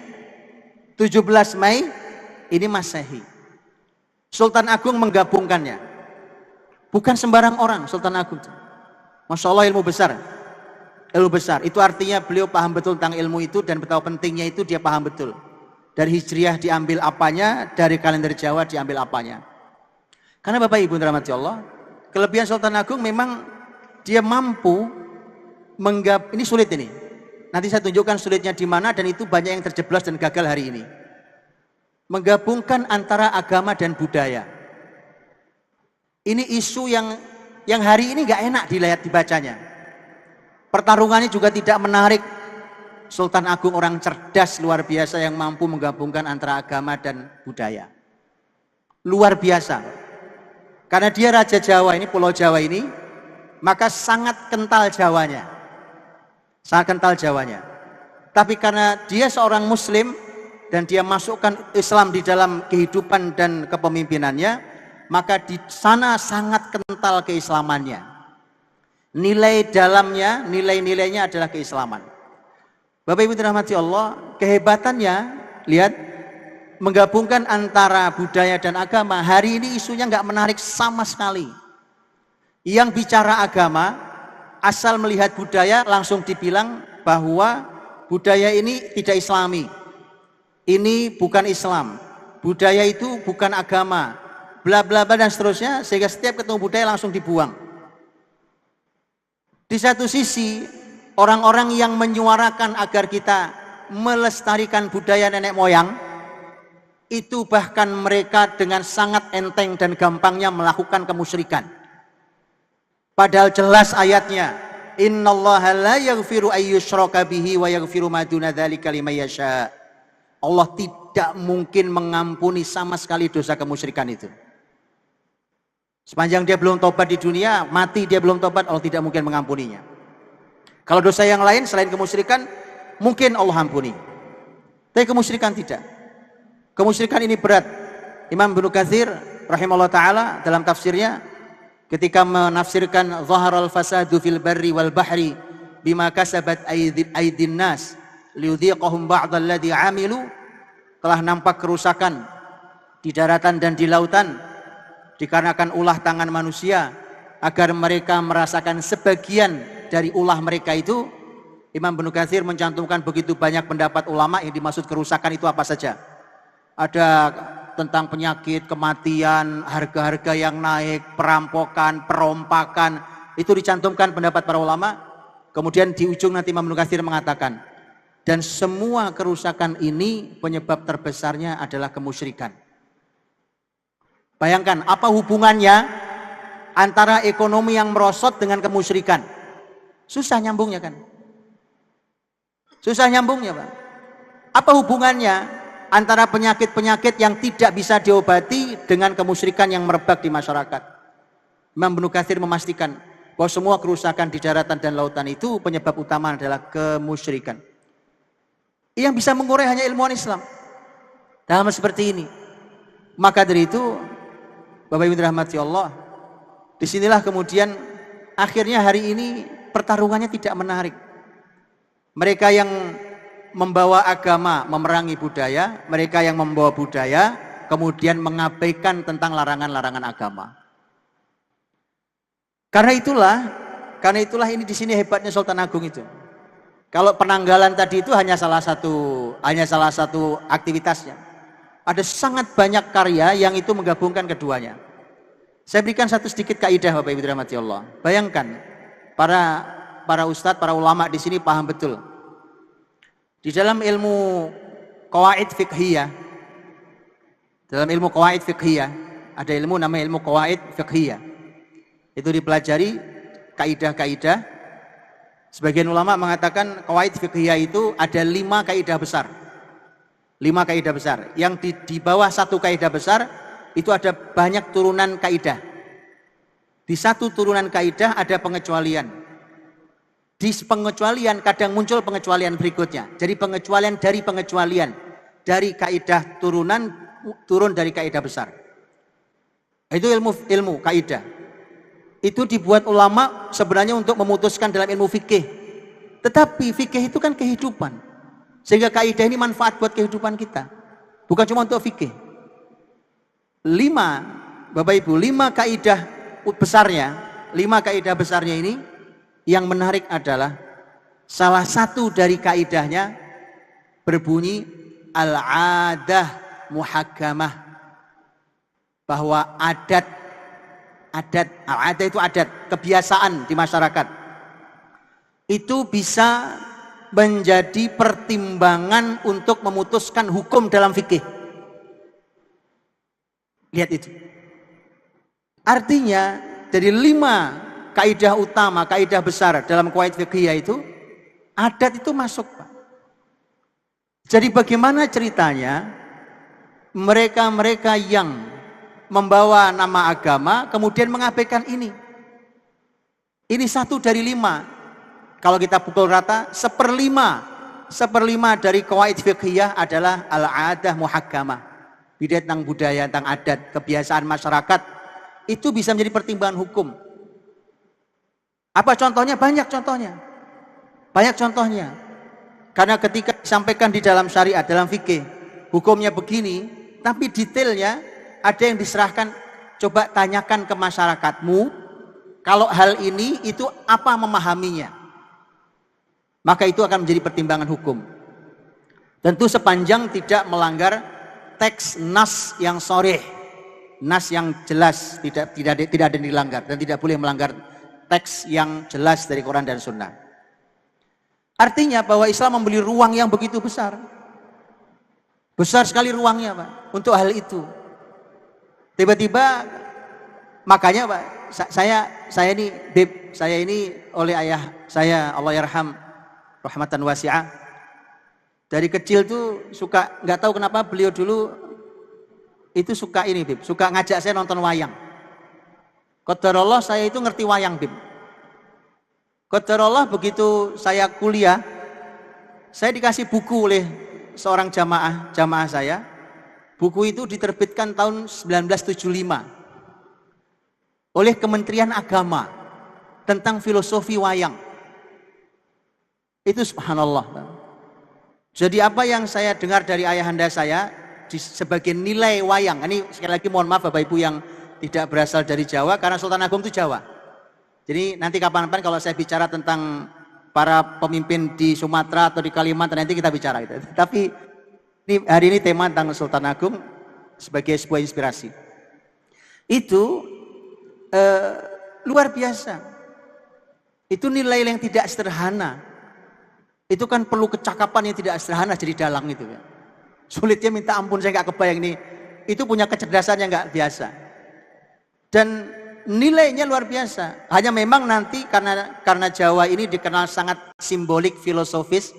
17 Mei ini Masehi. Sultan Agung menggabungkannya. Bukan sembarang orang Sultan Agung. Masya Allah, ilmu besar. Ilmu besar. Itu artinya beliau paham betul tentang ilmu itu, dan betapa pentingnya itu dia paham betul. Dari Hijriah diambil apanya, dari kalender Jawa diambil apanya. Karena Bapak Ibu dirahmati Allah, kelebihan Sultan Agung memang dia mampu ini sulit ini. Nanti saya tunjukkan sulitnya di mana, dan itu banyak yang terjeblos dan gagal hari ini. Menggabungkan antara agama dan budaya. Ini isu yang hari ini nggak enak dilihat dibacanya. Pertarungannya juga tidak menarik. Sultan Agung orang cerdas luar biasa yang mampu menggabungkan antara agama dan budaya. Luar biasa. Karena dia Raja Jawa ini, Pulau Jawa ini, maka sangat kental Jawanya. Sangat kental Jawanya. Tapi karena dia seorang Muslim dan dia masukkan Islam di dalam kehidupan dan kepemimpinannya, maka di sana sangat kental keislamannya. Nilai dalamnya, nilai-nilainya adalah keislaman. Bapak Ibu dirahmati Allah, kehebatannya, lihat, menggabungkan antara budaya dan agama. Hari ini isunya nggak menarik sama sekali. Yang bicara agama, asal melihat budaya langsung dibilang bahwa budaya ini tidak Islami. Ini bukan Islam. Budaya itu bukan agama. Bla bla bla dan seterusnya, sehingga setiap ketemu budaya langsung dibuang. Di satu sisi, orang-orang yang menyuarakan agar kita melestarikan budaya nenek moyang, itu bahkan mereka dengan sangat enteng dan gampangnya melakukan kemusyrikan. Padahal jelas ayatnya, innallaha la yaghfiru ayyushraka bihi wa yaghfiru ma duna dzalika liman yasha. Allah tidak mungkin mengampuni sama sekali dosa kemusyrikan itu. Sepanjang dia belum tobat di dunia, mati dia belum tobat, Allah tidak mungkin mengampuninya. Kalau dosa yang lain selain kemusyrikan mungkin Allah ampuni. Tapi kemusyrikan tidak. Kemusyrikan ini berat. Imam Ibnu Katsir rahimahullah taala dalam tafsirnya ketika menafsirkan zaharal fasadu fil barri wal bahri bima kasabat aydin nas liudhiqahum ba'dal ladzi amilu, telah nampak kerusakan di daratan dan di lautan dikarenakan ulah tangan manusia agar mereka merasakan sebagian dari ulah mereka itu. Imam Ibnu Katsir mencantumkan begitu banyak pendapat ulama yang dimaksud kerusakan itu apa saja. Ada tentang penyakit, kematian, harga-harga yang naik, perampokan, perompakan, itu dicantumkan pendapat para ulama. Kemudian di ujung nanti Imam Ibnu Katsir mengatakan, dan semua kerusakan ini penyebab terbesarnya adalah kemusyrikan. Bayangkan apa hubungannya antara ekonomi yang merosot dengan kemusyrikan. Susah nyambungnya kan? Susah nyambungnya, Pak. Apa hubungannya antara penyakit-penyakit yang tidak bisa diobati dengan kemusyrikan yang merebak di masyarakat? Imam Ibnu Katsir memastikan bahwa semua kerusakan di daratan dan lautan itu penyebab utama adalah kemusyrikan. Yang bisa mengurai hanya ilmuwan Islam. Dalam seperti ini. Maka dari itu, Bapak Ibu dirahmati Allah, disinilah kemudian akhirnya hari ini pertarungannya tidak menarik. Mereka yang membawa agama memerangi budaya, mereka yang membawa budaya kemudian mengabaikan tentang larangan-larangan agama. Karena itulah ini di sini hebatnya Sultan Agung itu. Kalau penanggalan tadi itu hanya salah satu aktivitasnya. Ada sangat banyak karya yang itu menggabungkan keduanya. Saya berikan satu sedikit kaidah Bapak Ibu dirahmati Allah. Bayangkan para ustadz, para ulama di sini paham betul. Di dalam ilmu qawaid fiqhiyah, ada ilmu namanya ilmu qawaid fiqhiyah. Itu dipelajari kaidah-kaidah. Sebagian ulama mengatakan qawaid fiqhiyah itu ada 5 kaidah besar. 5 kaidah besar. Yang di bawah satu kaidah besar itu ada banyak turunan kaidah. Di satu turunan kaidah ada pengecualian. Di pengecualian kadang muncul pengecualian berikutnya. Jadi pengecualian dari pengecualian. Dari kaidah turun dari kaidah besar. Itu ilmu kaidah. Itu dibuat ulama sebenarnya untuk memutuskan dalam ilmu fikih. Tetapi fikih itu kan kehidupan. Sehingga kaidah ini manfaat buat kehidupan kita. Bukan cuma untuk fikih. 5 Bapak Ibu, 5 kaidah besarnya, 5 kaidah besarnya ini yang menarik adalah salah satu dari kaidahnya berbunyi al-adah muhakkamah, bahwa adat itu adat, kebiasaan di masyarakat itu bisa menjadi pertimbangan untuk memutuskan hukum dalam fikih. Lihat itu. Artinya dari 5 kaidah utama, kaidah besar dalam qawaid fiqhiyah itu, adat itu masuk, Pak. Jadi bagaimana ceritanya mereka-mereka yang membawa nama agama kemudian mengabaikan ini? Ini 1 dari 5. Kalau kita pukul rata, 1/5 dari qawaid fiqhiyah adalah al-adah muhakkamah. Bidat tentang budaya, tentang adat, kebiasaan masyarakat, itu bisa menjadi pertimbangan hukum. Apa contohnya? Banyak contohnya. Karena ketika disampaikan di dalam syariat, dalam fikih, hukumnya begini, tapi detailnya ada yang diserahkan, coba tanyakan ke masyarakatmu, kalau hal ini itu apa memahaminya. Maka itu akan menjadi pertimbangan hukum. Tentu sepanjang tidak melanggar teks nas yang sharih, nas yang jelas, tidak ada yang dilanggar, dan tidak boleh melanggar teks yang jelas dari Quran dan Sunnah. Artinya bahwa Islam memberi ruang yang begitu besar sekali ruangnya, Pak, untuk hal itu. Tiba-tiba, makanya Pak, saya ini oleh ayah saya, Allah yarham, rahmatan wasi'ah, dari kecil tuh suka, nggak tahu kenapa beliau dulu itu suka ini, Bib, suka ngajak saya nonton wayang. Qadarullah saya itu ngerti wayang, Bib. Qadarullah begitu saya kuliah, saya dikasih buku oleh seorang jamaah saya. Buku itu diterbitkan tahun 1975 oleh Kementerian Agama tentang filosofi wayang. Itu subhanallah. Jadi apa yang saya dengar dari ayahanda saya sebagai nilai wayang, ini sekali lagi mohon maaf Bapak Ibu yang tidak berasal dari Jawa, karena Sultan Agung itu Jawa. Jadi nanti kapan-kapan kalau saya bicara tentang para pemimpin di Sumatera atau di Kalimantan, nanti kita bicara gitu. Tapi hari ini tema tentang Sultan Agung sebagai sebuah inspirasi. Itu luar biasa. Itu nilai yang tidak sederhana. Itu kan perlu kecakapan yang tidak sederhana jadi dalang itu. Ya. Sulitnya minta ampun, saya nggak kebayang ini. Itu punya kecerdasan yang nggak biasa. Dan nilainya luar biasa. Hanya memang nanti karena Jawa ini dikenal sangat simbolik, filosofis.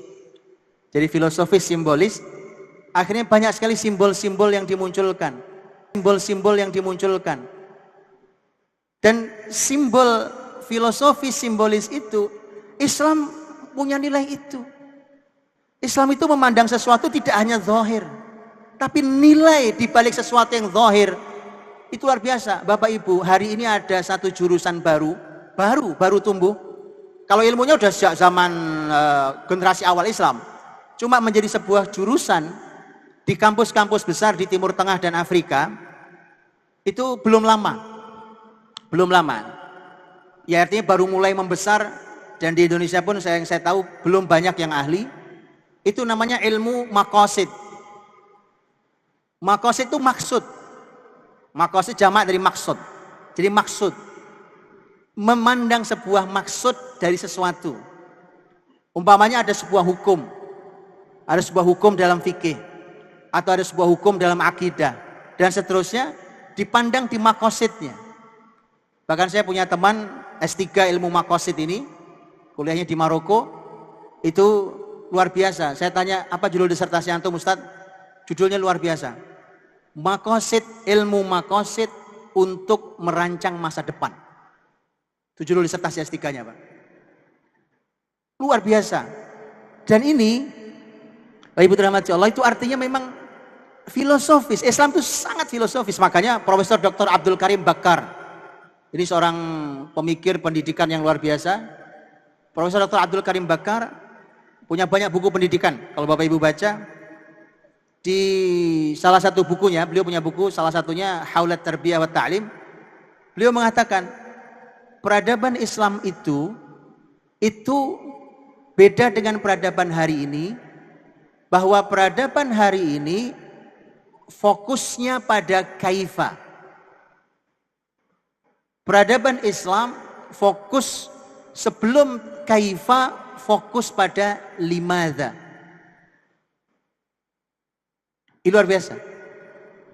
Jadi filosofis, simbolis. Akhirnya banyak sekali simbol-simbol yang dimunculkan. Dan simbol filosofis, simbolis itu, Islam punya nilai itu. Islam itu memandang sesuatu tidak hanya zahir, tapi nilai di balik sesuatu yang zahir itu luar biasa. Bapak Ibu, hari ini ada satu jurusan baru tumbuh, Kalau ilmunya udah sejak zaman generasi awal Islam. Cuma menjadi sebuah jurusan di kampus-kampus besar di Timur Tengah dan Afrika itu belum lama. Belum lama. Ya artinya baru mulai membesar, dan di Indonesia pun yang saya tahu belum banyak yang ahli. Itu namanya ilmu maqasid. Maqasid itu maksud. Maqasid jamak dari maksud. Jadi maksud. Memandang sebuah maksud dari sesuatu. Umpamanya ada sebuah hukum. Ada sebuah hukum dalam fikih. Atau ada sebuah hukum dalam akidah. Dan seterusnya dipandang di maqasidnya. Bahkan saya punya teman S3 ilmu maqasid ini, kuliahnya di Maroko, itu luar biasa. Saya tanya, apa judul disertasi antum Ustadz? Judulnya luar biasa. Maqasid, ilmu maqasid untuk merancang masa depan. Itu judul disertasi S3-nya, Pak. Luar biasa. Dan ini, Bapak Ibu dirahmati Allah, itu artinya memang filosofis. Islam itu sangat filosofis. Makanya Profesor Dr. Abdul Karim Bakar, ini seorang pemikir pendidikan yang luar biasa. Profesor Dr. Abdul Karim Bakar punya banyak buku pendidikan. Kalau Bapak Ibu baca, di salah satu bukunya, beliau punya buku, salah satunya Haulat Tarbiyah wa Ta'lim. Beliau mengatakan, peradaban Islam itu beda dengan peradaban hari ini, bahwa peradaban hari ini fokusnya pada kaifa. Peradaban Islam fokus sebelum kaifa, fokus pada limadha. Ini luar biasa.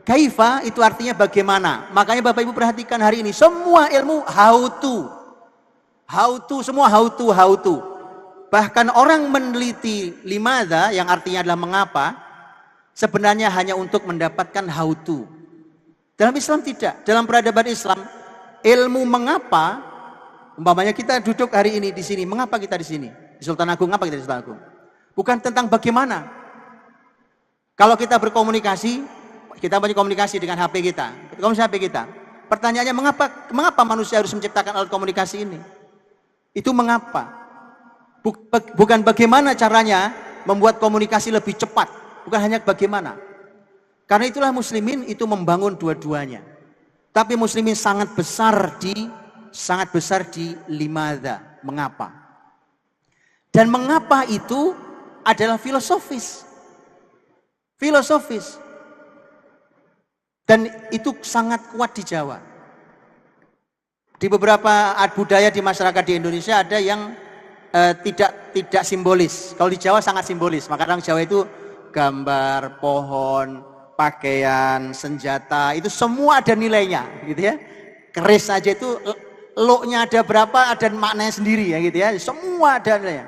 Kaifa itu artinya bagaimana. Makanya Bapak Ibu perhatikan hari ini semua ilmu how to. Semua how to. Bahkan orang meneliti limadha yang artinya adalah mengapa, sebenarnya hanya untuk mendapatkan how to. Dalam Islam tidak. Dalam peradaban Islam, ilmu mengapa, umpamanya kita duduk hari ini di sini, mengapa kita di sini? Di Sultan Agung, apa kita di Sultan Agung? Bukan tentang bagaimana. Kalau kita berkomunikasi, kita punya komunikasi dengan HP kita. Pertanyaannya, mengapa manusia harus menciptakan alat komunikasi ini? Itu mengapa. Bukan bagaimana caranya membuat komunikasi lebih cepat. Bukan hanya bagaimana. Karena itulah muslimin itu membangun dua-duanya. Tapi muslimin sangat besar di limadha, mengapa. Dan mengapa itu adalah filosofis. Dan itu sangat kuat di Jawa. Di beberapa budaya di masyarakat di Indonesia ada yang tidak simbolis. Kalau di Jawa sangat simbolis. Maka orang Jawa itu gambar, pohon, pakaian, senjata, itu semua ada nilainya, gitu ya. Keris saja itu lo-nya ada berapa, ada maknanya sendiri ya, gitu ya. Semua ada nilainya.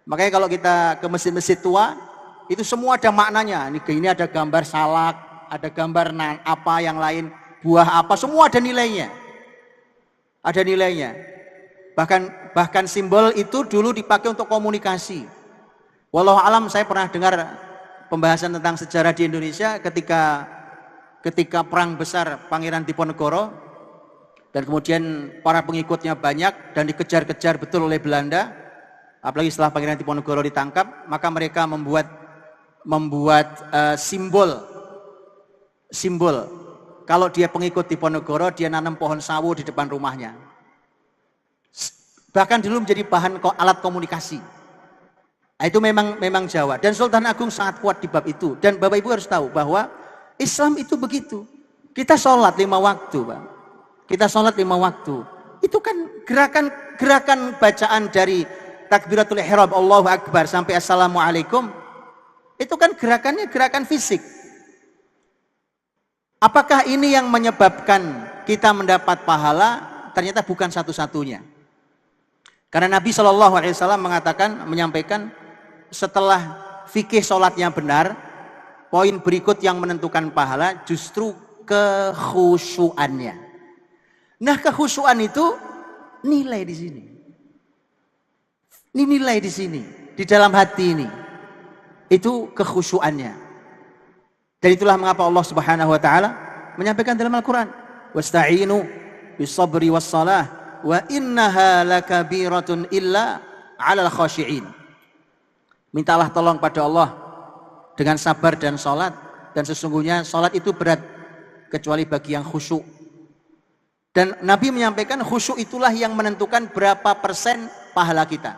Makanya kalau kita ke masjid-masjid tua, itu semua ada maknanya. Ini ada gambar salak, ada gambar apa yang lain, buah apa, semua ada nilainya. Ada nilainya. Bahkan simbol itu dulu dipakai untuk komunikasi. Wallahu alam, saya pernah dengar pembahasan tentang sejarah di Indonesia ketika perang besar Pangeran Diponegoro, dan kemudian para pengikutnya banyak dan dikejar-kejar betul oleh Belanda. Apalagi setelah Pangeran Diponegoro ditangkap, maka mereka membuat simbol. Kalau dia pengikut Diponegoro, dia nanam pohon sawo di depan rumahnya. Bahkan dulu menjadi bahan alat komunikasi. Nah, itu memang Jawa. Dan Sultan Agung sangat kuat di bab itu. Dan Bapak Ibu harus tahu bahwa Islam itu begitu. Kita sholat 5 waktu, Pak. Kita sholat 5 waktu. Itu kan gerakan bacaan dari takbiratul ihram, Allahu Akbar, sampai Assalamualaikum. Itu kan gerakannya gerakan fisik. Apakah ini yang menyebabkan kita mendapat pahala? Ternyata bukan satu-satunya. Karena Nabi SAW menyampaikan, setelah fikih sholatnya benar, poin berikut yang menentukan pahala justru kekhusyuannya. Nah, kekhusyuan itu nilai di sini. Ini nilai di sini, di dalam hati ini. Itu kekhusyuannya. Dan itulah mengapa Allah Subhanahu wa taala menyampaikan dalam Al-Qur'an, "Wasta'inu bis-sabri was-shalah wa innaha lakabiratun illa 'alal khashi'in. Mintalah tolong pada Allah dengan sabar dan salat, dan sesungguhnya salat itu berat kecuali bagi yang khusyuk. Dan Nabi menyampaikan khusyuk itulah yang menentukan berapa persen pahala kita.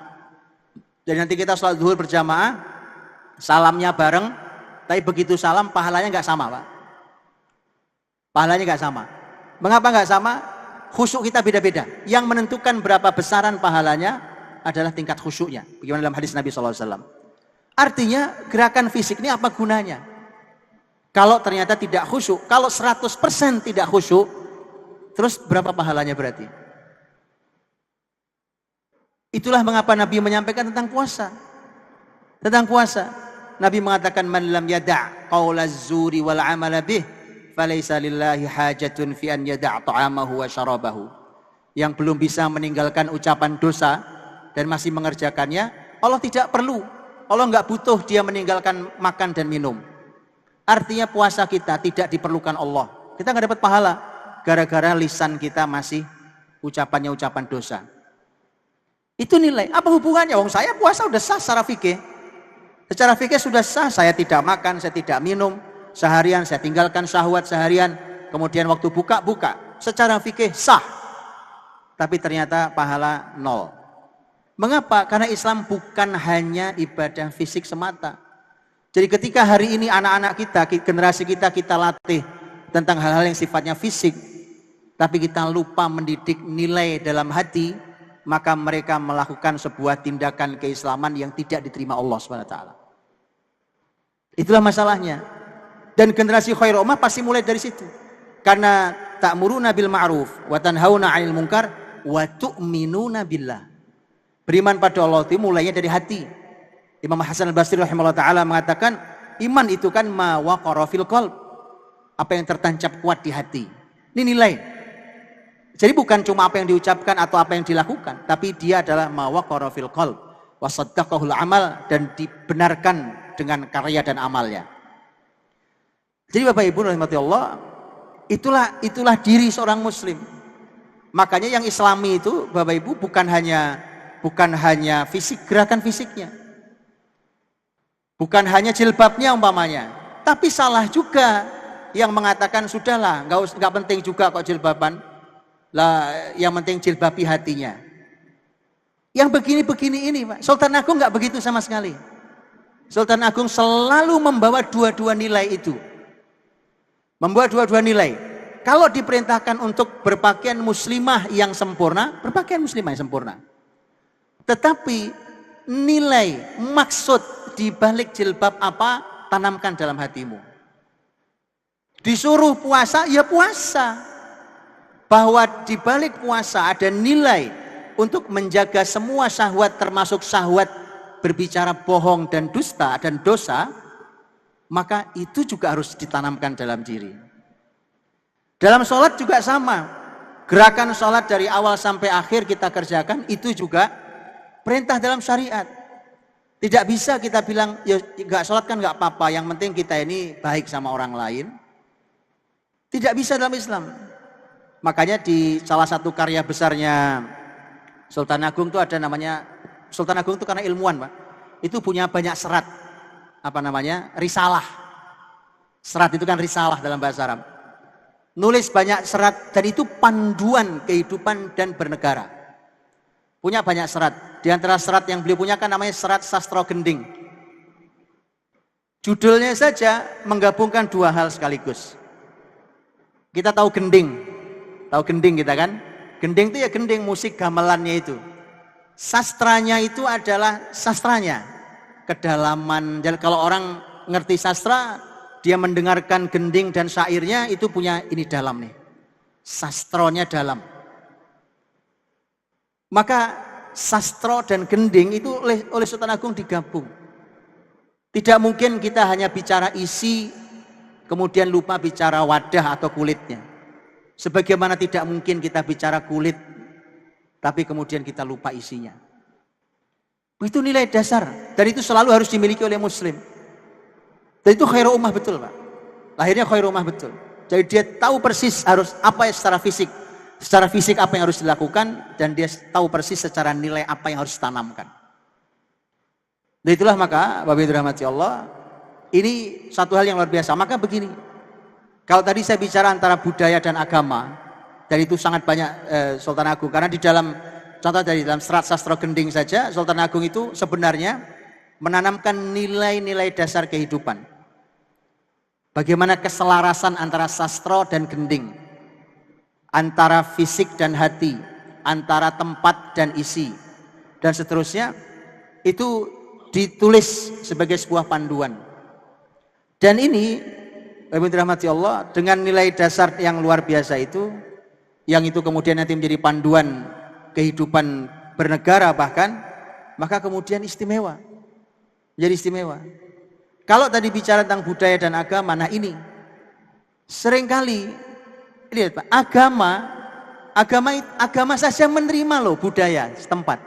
Jadi nanti kita salat zuhur berjamaah, salamnya bareng, tapi begitu salam pahalanya nggak sama, Pak. Pahalanya nggak sama. Mengapa nggak sama? Khusyuk kita beda-beda. Yang menentukan berapa besaran pahalanya adalah tingkat khusyuknya. Bagaimana dalam hadis Nabi SAW. Artinya gerakan fisik ini apa gunanya? Kalau ternyata tidak khusyuk, kalau 100% tidak khusyuk, terus berapa pahalanya berarti? Itulah mengapa Nabi menyampaikan tentang puasa. Tentang puasa. Nabi mengatakan man lam yada' qaulaz zuri wal 'amala bih falaysa lillahi hajatun fi an yada' ta'amahu wa syarabahu. Yang belum bisa meninggalkan ucapan dosa dan masih mengerjakannya, Allah tidak perlu. Allah enggak butuh dia meninggalkan makan dan minum. Artinya puasa kita tidak diperlukan Allah. Kita enggak dapat pahala gara-gara lisan kita masih ucapannya ucapan dosa. Itu nilai. Apa hubungannya? Wong saya puasa udah sah secara fikih. Secara fikih sudah sah, saya tidak makan, saya tidak minum seharian, saya tinggalkan syahwat seharian, kemudian waktu buka. Secara fikih sah. Tapi ternyata pahala nol. Mengapa? Karena Islam bukan hanya ibadah fisik semata. Jadi ketika hari ini anak-anak kita, generasi kita latih tentang hal-hal yang sifatnya fisik, tapi kita lupa mendidik nilai dalam hati, maka mereka melakukan sebuah tindakan keislaman yang tidak diterima Allah SWT. Itulah masalahnya. Dan generasi khairul ummah pasti mulai dari situ. Karena ta'muruna bil ma'ruf wa tanhauna 'anil munkar wa tu'minuna billah. Beriman pada Allah itu mulainya dari hati. Imam Hasan al-Basri rahimahullah ta'ala mengatakan, iman itu kan ma waqara fil qalb. Apa yang tertancap kuat di hati. Ini nilai. Jadi bukan cuma apa yang diucapkan atau apa yang dilakukan, tapi dia adalah ma waqara fil qalb wa saddaqahul amal, dan dibenarkan dengan karya dan amalnya. Jadi Bapak Ibu rahimahullah, itulah diri seorang muslim. Makanya yang Islami itu Bapak Ibu bukan hanya fisik, gerakan fisiknya. Bukan hanya jilbabnya umpamanya. Tapi salah juga yang mengatakan sudahlah, enggak penting juga kok jilbaban. Lah, yang penting jilbabi hatinya. Yang begini-begini ini, Pak. Sultan Agung enggak begitu sama sekali. Sultan Agung selalu membawa dua-dua nilai itu. Membawa dua-dua nilai. Kalau diperintahkan untuk berpakaian muslimah yang sempurna, berpakaian muslimah yang sempurna. Tetapi nilai, maksud di balik jilbab apa, tanamkan dalam hatimu. Disuruh puasa, ya puasa. Bahwa di balik puasa ada nilai untuk menjaga semua syahwat, termasuk syahwat berbicara bohong dan dusta dan dosa, maka itu juga harus ditanamkan dalam diri. Dalam sholat juga sama. Gerakan sholat dari awal sampai akhir kita kerjakan, itu juga perintah dalam syariat. Tidak bisa kita bilang, ya nggak sholat kan nggak apa-apa, yang penting kita ini baik sama orang lain. Tidak bisa dalam Islam. Makanya di salah satu karya besarnya Sultan Agung itu ada namanya, Sultan Agung itu karena ilmuwan, Pak. Itu punya banyak serat. Apa namanya? Risalah. Serat itu kan risalah dalam bahasa Arab. Nulis banyak serat, dan itu panduan kehidupan dan bernegara. Punya banyak serat. Di antara serat yang beliau punya kan namanya serat Sastra Gending. Judulnya saja menggabungkan dua hal sekaligus. Kita tahu gending. Tahu gending kita kan? Gending itu ya gending, musik gamelannya itu. Sastranya itu adalah sastranya. Kedalaman. Jadi kalau orang ngerti sastra, dia mendengarkan gending dan syairnya, itu punya ini dalam nih. Sastronya dalam. Maka sastro dan gending itu oleh Sultan Agung digabung. Tidak mungkin kita hanya bicara isi, kemudian lupa bicara wadah atau kulitnya. Sebagaimana tidak mungkin kita bicara kulit, tapi kemudian kita lupa isinya. Itu nilai dasar, dan itu selalu harus dimiliki oleh muslim. Dan itu khairul ummah betul, Pak. Lahirnya khairul ummah betul. Jadi dia tahu persis harus apa secara fisik, secara fisik apa yang harus dilakukan, dan dia tahu persis secara nilai apa yang harus ditanamkan. Dan itulah maka, Bapak Ibu dirahmati Allah, ini satu hal yang luar biasa. Maka begini, kalau tadi saya bicara antara budaya dan agama, dan itu sangat banyak Sultan Agung, karena di dalam, contoh dari dalam Serat Sastra Gending saja, Sultan Agung itu sebenarnya menanamkan nilai-nilai dasar kehidupan. Bagaimana keselarasan antara sastra dan gending, antara fisik dan hati, antara tempat dan isi, dan seterusnya, itu ditulis sebagai sebuah panduan. Dan ini, Bapak dirahmati Allah, dengan nilai dasar yang luar biasa itu, yang itu kemudian nanti menjadi panduan kehidupan bernegara bahkan, maka kemudian istimewa, jadi istimewa. Kalau tadi bicara tentang budaya dan agama, nah ini seringkali lihat Pak, agama saja menerima loh budaya setempat,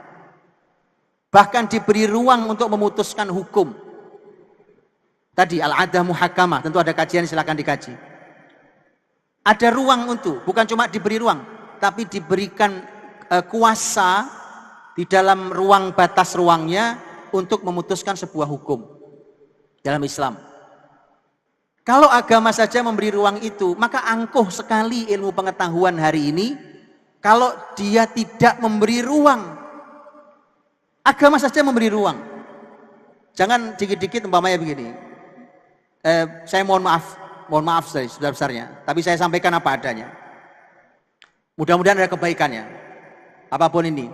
bahkan diberi ruang untuk memutuskan hukum. Tadi al-adah muhakamah, tentu ada kajian, silakan dikaji. Ada ruang untuk, bukan cuma diberi ruang, tapi diberikan kuasa di dalam ruang batas ruangnya untuk memutuskan sebuah hukum dalam Islam. Kalau agama saja memberi ruang itu, maka angkuh sekali ilmu pengetahuan hari ini kalau dia tidak memberi ruang. Agama saja memberi ruang. Jangan dikit-dikit umpamanya begini. Saya mohon maaf sebesar-besarnya, tapi saya sampaikan apa adanya. Mudah-mudahan ada kebaikannya. Apapun ini.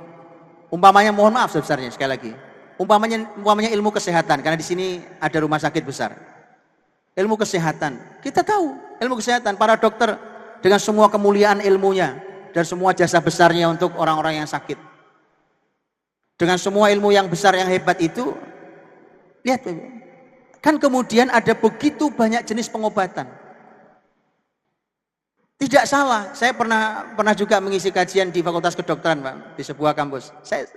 Umpamanya mohon maaf sebesarnya sekali lagi. Umpamanya ilmu kesehatan, karena di sini ada rumah sakit besar. Ilmu kesehatan, kita tahu ilmu kesehatan, para dokter dengan semua kemuliaan ilmunya dan semua jasa besarnya untuk orang-orang yang sakit. Dengan semua ilmu yang besar yang hebat itu, lihat kan kemudian ada begitu banyak jenis pengobatan. Tidak salah, saya pernah juga mengisi kajian di Fakultas Kedokteran, Pak, di sebuah kampus. Saya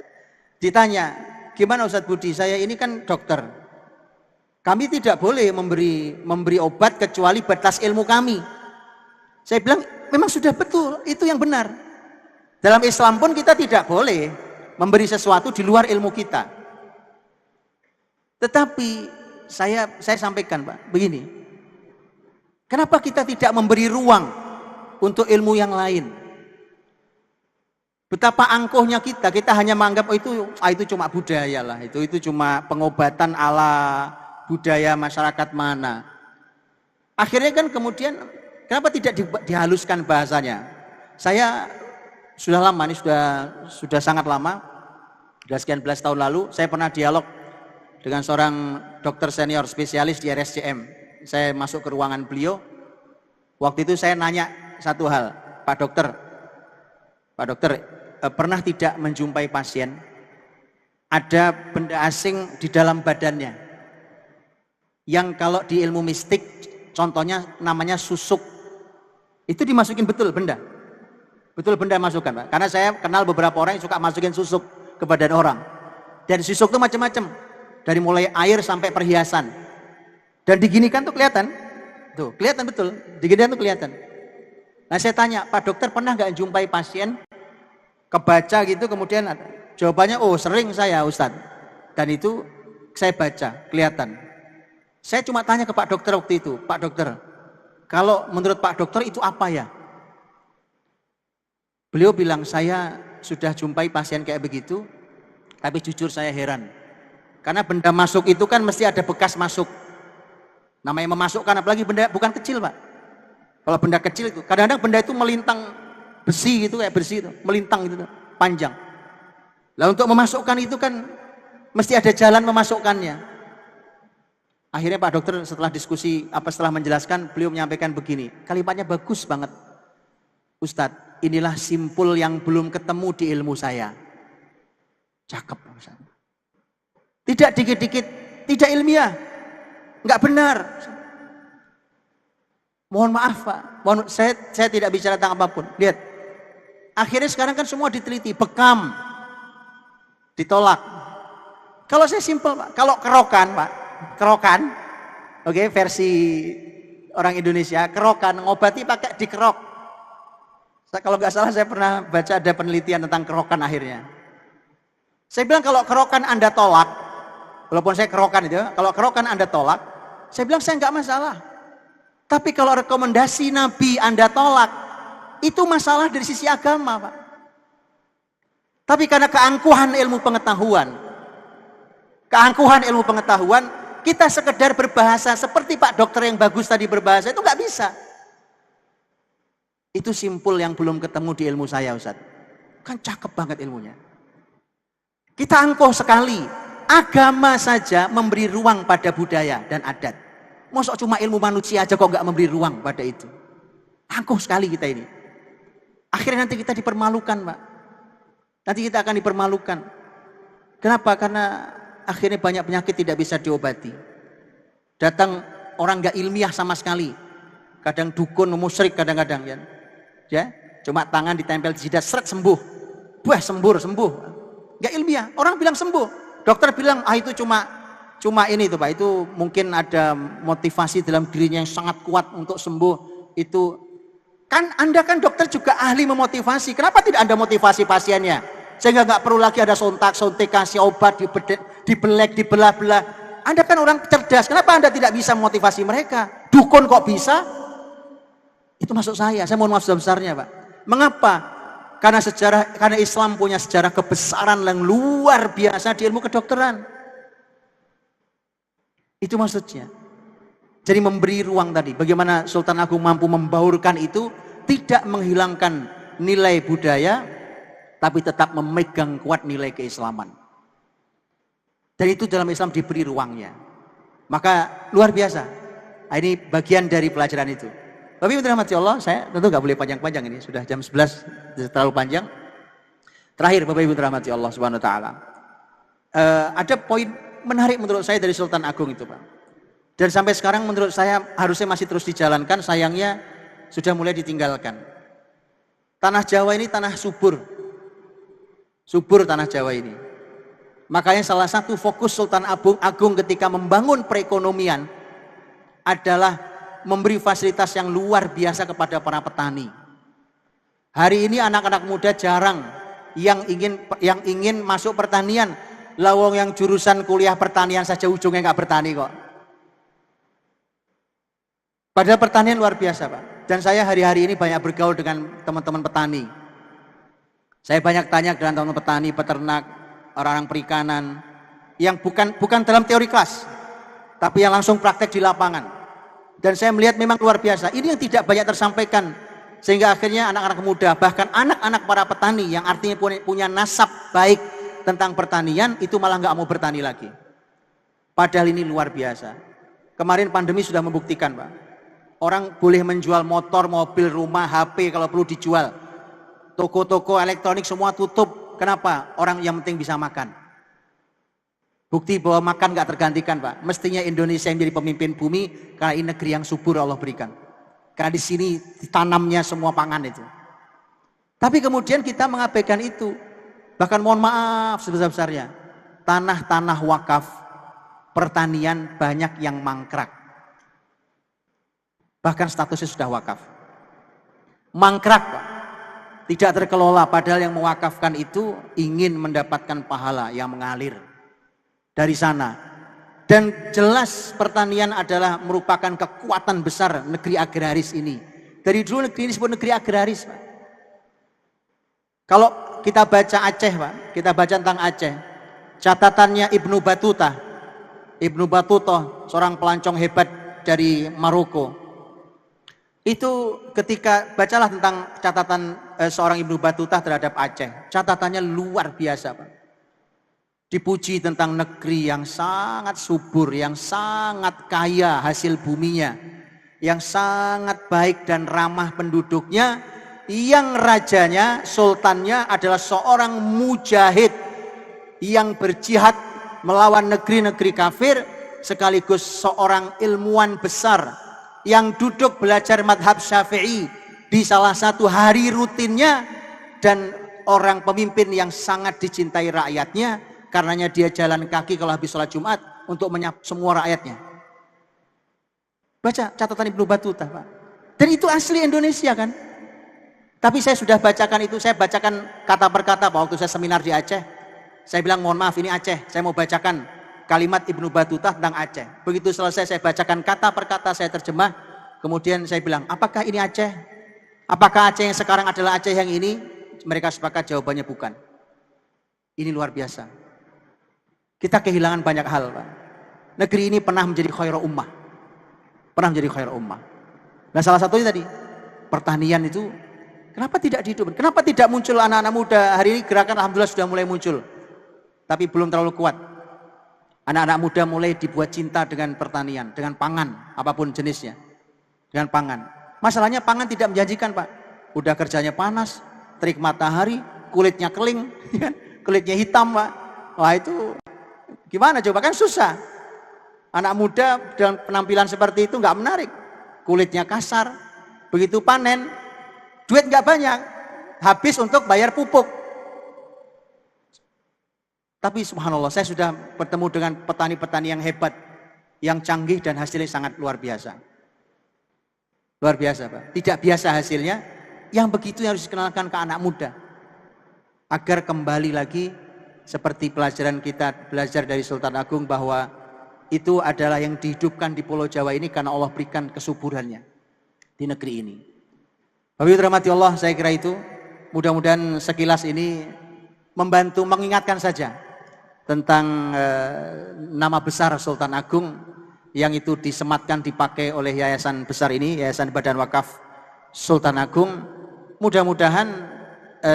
ditanya, gimana Ustadz Budi, saya ini kan dokter, kami tidak boleh memberi obat kecuali batas ilmu kami. Saya bilang memang sudah betul, itu yang benar. Dalam Islam pun kita tidak boleh memberi sesuatu di luar ilmu kita. Tetapi saya sampaikan Pak, begini, kenapa kita tidak memberi ruang untuk ilmu yang lain? Betapa angkuhnya kita hanya menganggap itu cuma budaya lah, itu cuma pengobatan ala budaya masyarakat mana. Akhirnya kan kemudian kenapa tidak dihaluskan bahasanya? Saya sudah lama, ini sudah sangat lama, sudah sekian belas tahun lalu, saya pernah dialog dengan seorang dokter senior spesialis di RSCM. Saya masuk ke ruangan beliau. Waktu itu saya nanya satu hal, Pak dokter, pernah tidak menjumpai pasien ada benda asing di dalam badannya yang kalau di ilmu mistik contohnya namanya susuk, itu dimasukin betul benda masukkan Pak, karena saya kenal beberapa orang yang suka masukin susuk ke badan orang, dan susuk itu macam-macam, dari mulai air sampai perhiasan, dan diginikan tuh kelihatan betul, diginikan tuh kelihatan. Nah saya tanya, Pak dokter pernah nggak jumpai pasien kebaca gitu, kemudian jawabannya, oh sering saya Ustadz, dan itu saya baca, kelihatan. Saya cuma tanya ke Pak dokter waktu itu, Pak dokter, kalau menurut Pak dokter itu apa ya? Beliau bilang, saya sudah jumpai pasien kayak begitu, tapi jujur saya heran, karena benda masuk itu kan mesti ada bekas masuk, namanya memasukkan, apalagi benda bukan kecil Pak. Kalau benda kecil itu, kadang-kadang benda itu melintang besi gitu, kayak besi itu, melintang gitu, panjang. Lah untuk memasukkan itu kan mesti ada jalan memasukkannya. Akhirnya Pak dokter setelah diskusi, setelah menjelaskan, beliau menyampaikan begini, kalimatnya bagus banget. Ustadz, inilah simpul yang belum ketemu di ilmu saya. Cakep. Tidak dikit-dikit, tidak ilmiah, nggak benar. Mohon maaf Pak, saya tidak bicara tentang apapun. Lihat, akhirnya sekarang kan semua diteliti, bekam, ditolak. Kalau saya simpel Pak, kalau kerokan, oke, versi orang Indonesia, kerokan, ngobati pakai dikerok. Kalau nggak salah saya pernah baca ada penelitian tentang kerokan akhirnya. Saya bilang kalau kerokan Anda tolak, walaupun saya kerokan itu, kalau kerokan Anda tolak, saya bilang saya nggak masalah. Tapi kalau rekomendasi Nabi Anda tolak, itu masalah dari sisi agama, Pak. Tapi karena keangkuhan ilmu pengetahuan, kita sekedar berbahasa seperti Pak dokter yang bagus tadi berbahasa, itu nggak bisa. Itu simpul yang belum ketemu di ilmu saya, Ustaz. Kan cakep banget ilmunya. Kita angkuh sekali. Agama saja memberi ruang pada budaya dan adat. Mosok cuma ilmu manusia aja kok nggak memberi ruang pada itu. Angkuh sekali kita ini. Akhirnya nanti kita dipermalukan, Pak. Nanti kita akan dipermalukan. Kenapa? Karena akhirnya banyak penyakit tidak bisa diobati. Datang orang nggak ilmiah sama sekali. Kadang dukun, musyrik kadang-kadang ya. Cuma tangan ditempel di jidat, seret sembuh. Wah, sembuh. Nggak ilmiah. Orang bilang sembuh. Dokter bilang, itu cuma ini tuh Pak. Itu mungkin ada motivasi dalam dirinya yang sangat kuat untuk sembuh. Itu kan Anda kan dokter juga ahli memotivasi. Kenapa tidak Anda motivasi pasiennya? Sehingga nggak perlu lagi ada sontak-sontik, kasih obat, dibelek, dibelah-belah. Anda kan orang cerdas. Kenapa Anda tidak bisa memotivasi mereka? Dukun kok bisa? Itu maksud saya mohon maaf sebesarnya Pak. Mengapa? Karena Islam punya sejarah kebesaran yang luar biasa di ilmu kedokteran. Itu maksudnya. Jadi memberi ruang tadi. Bagaimana Sultan Agung mampu membaurkan itu, tidak menghilangkan nilai budaya, tapi tetap memegang kuat nilai keislaman. Dan itu dalam Islam diberi ruangnya. Maka luar biasa. Ini bagian dari pelajaran itu. Tapi rahmati Allah, saya tentu nggak boleh panjang-panjang ini. Sudah jam 11, terlalu panjang. Terakhir Bapak Ibu rahmati Allah Subhanahu wa taala. Ada poin menarik menurut saya dari Sultan Agung itu, Pak. Dan sampai sekarang menurut saya harusnya masih terus dijalankan, sayangnya sudah mulai ditinggalkan. Tanah Jawa ini tanah subur. Subur tanah Jawa ini. Makanya salah satu fokus Sultan Agung ketika membangun perekonomian adalah memberi fasilitas yang luar biasa kepada para petani. Hari ini anak-anak muda jarang yang ingin masuk pertanian. Lawang yang jurusan kuliah pertanian saja ujungnya nggak bertani kok. Padahal pertanian luar biasa, Pak. Dan saya hari-hari ini banyak bergaul dengan teman-teman petani. Saya banyak tanya dengan teman-teman petani, peternak, orang-orang perikanan yang bukan dalam teori kelas, tapi yang langsung praktek di lapangan. Dan saya melihat memang luar biasa. Ini yang tidak banyak tersampaikan. Sehingga akhirnya anak-anak muda, bahkan anak-anak para petani yang artinya punya nasab baik tentang pertanian, itu malah nggak mau bertani lagi. Padahal ini luar biasa. Kemarin pandemi sudah membuktikan, Pak. Orang boleh menjual motor, mobil, rumah, HP kalau perlu dijual. Toko-toko elektronik semua tutup. Kenapa? Orang yang penting bisa makan. Bukti bahwa makan gak tergantikan, Pak. Mestinya Indonesia yang menjadi pemimpin bumi karena ini negeri yang subur Allah berikan. Karena di sini ditanamnya semua pangan itu. Tapi kemudian kita mengabaikan itu. Bahkan mohon maaf sebesar-besarnya. Tanah-tanah wakaf pertanian banyak yang mangkrak. Bahkan statusnya sudah wakaf. Mangkrak, Pak. Tidak terkelola, padahal yang mewakafkan itu ingin mendapatkan pahala yang mengalir dari sana. Dan jelas pertanian adalah merupakan kekuatan besar negeri agraris ini. Dari dulu negeri ini disebut negeri agraris, Pak. Kalau kita baca Aceh, Pak, kita baca tentang Aceh. Catatannya Ibnu Battuta, seorang pelancong hebat dari Maroko. Itu ketika bacalah tentang catatan seorang Ibnu Battuta terhadap Aceh. Catatannya luar biasa, Pak. Dipuji tentang negeri yang sangat subur, yang sangat kaya hasil buminya, yang sangat baik dan ramah penduduknya, yang rajanya, sultannya adalah seorang mujahid yang berjihad melawan negeri-negeri kafir, sekaligus seorang ilmuwan besar yang duduk belajar madhab Syafi'i di salah satu hari rutinnya, dan orang pemimpin yang sangat dicintai rakyatnya, karenanya dia jalan kaki kalau habis sholat Jumat untuk menyapa semua rakyatnya. Baca catatan Ibnu Battuta, Pak. Dan itu asli Indonesia kan? Tapi saya sudah bacakan itu, saya bacakan kata per kata waktu saya seminar di Aceh. Saya bilang mohon maaf ini Aceh, saya mau bacakan kalimat Ibnu Battuta tentang Aceh. Begitu selesai saya bacakan kata per kata, saya terjemah. Kemudian saya bilang, apakah ini Aceh? Apakah Aceh yang sekarang adalah Aceh yang ini? Mereka sepakat jawabannya bukan. Ini luar biasa. Kita kehilangan banyak hal, Pak. Negeri ini pernah menjadi khairul ummah. Pernah menjadi khairul ummah. Nah salah satunya tadi, pertanian itu kenapa tidak dihidupkan? Kenapa tidak muncul anak-anak muda? Hari ini gerakan alhamdulillah sudah mulai muncul. Tapi belum terlalu kuat. Anak-anak muda mulai dibuat cinta dengan pertanian, dengan pangan, apapun jenisnya. Dengan pangan. Masalahnya pangan tidak menjanjikan, Pak. Udah kerjanya panas, terik matahari, kulitnya keling, kulitnya hitam, Pak. Wah itu gimana coba, kan susah. Anak muda dengan penampilan seperti itu nggak menarik. Kulitnya kasar, begitu panen, duit nggak banyak, habis untuk bayar pupuk. Tapi subhanallah, saya sudah bertemu dengan petani-petani yang hebat, yang canggih dan hasilnya sangat luar biasa. Luar biasa, Pak. Tidak biasa hasilnya, yang begitu yang harus dikenalkan ke anak muda. Agar kembali lagi seperti pelajaran kita belajar dari Sultan Agung bahwa itu adalah yang dihidupkan di Pulau Jawa ini karena Allah berikan kesuburannya di negeri ini. Bapak Ibu rahmati Allah, saya kira itu mudah-mudahan sekilas ini membantu mengingatkan saja tentang nama besar Sultan Agung yang itu disematkan dipakai oleh yayasan besar ini, Yayasan Badan Wakaf Sultan Agung. Mudah-mudahan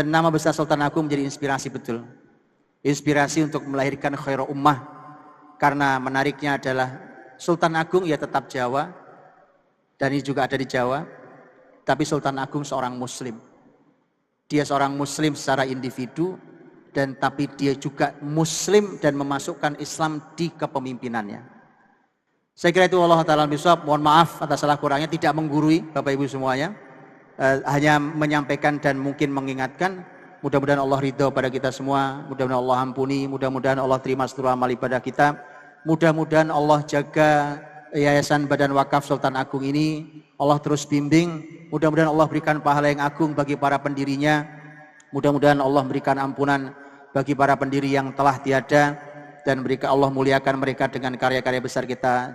nama besar Sultan Agung menjadi inspirasi betul. Inspirasi untuk melahirkan khairul ummah. Karena menariknya adalah Sultan Agung ya tetap Jawa, dan ini juga ada di Jawa, tapi Sultan Agung seorang muslim. Dia seorang muslim secara individu, dan tapi dia juga muslim dan memasukkan Islam di kepemimpinannya. Saya kira itu Allah Ta'ala bisawab. Mohon maaf atas salah kurangnya, tidak menggurui Bapak Ibu semuanya, hanya menyampaikan dan mungkin mengingatkan. Mudah-mudahan Allah ridho pada kita semua, mudah-mudahan Allah ampuni, mudah-mudahan Allah terima seluruh amal ibadah kita, mudah-mudahan Allah jaga Yayasan Badan Wakaf Sultan Agung ini, Allah terus bimbing, mudah-mudahan Allah berikan pahala yang agung bagi para pendirinya, mudah-mudahan Allah berikan ampunan bagi para pendiri yang telah tiada, dan Allah muliakan mereka dengan karya-karya besar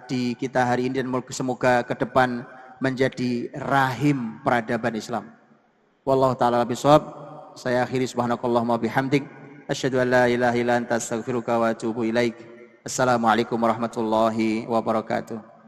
di kita hari ini, dan semoga ke depan menjadi rahim peradaban Islam. Wallahu ta'ala bishawab. Saya akhiri subhanakallahumma bihamdik asyhadu an la ilaha illa anta astaghfiruka wa atubu ilaik. Assalamualaikum warahmatullahi wabarakatuh.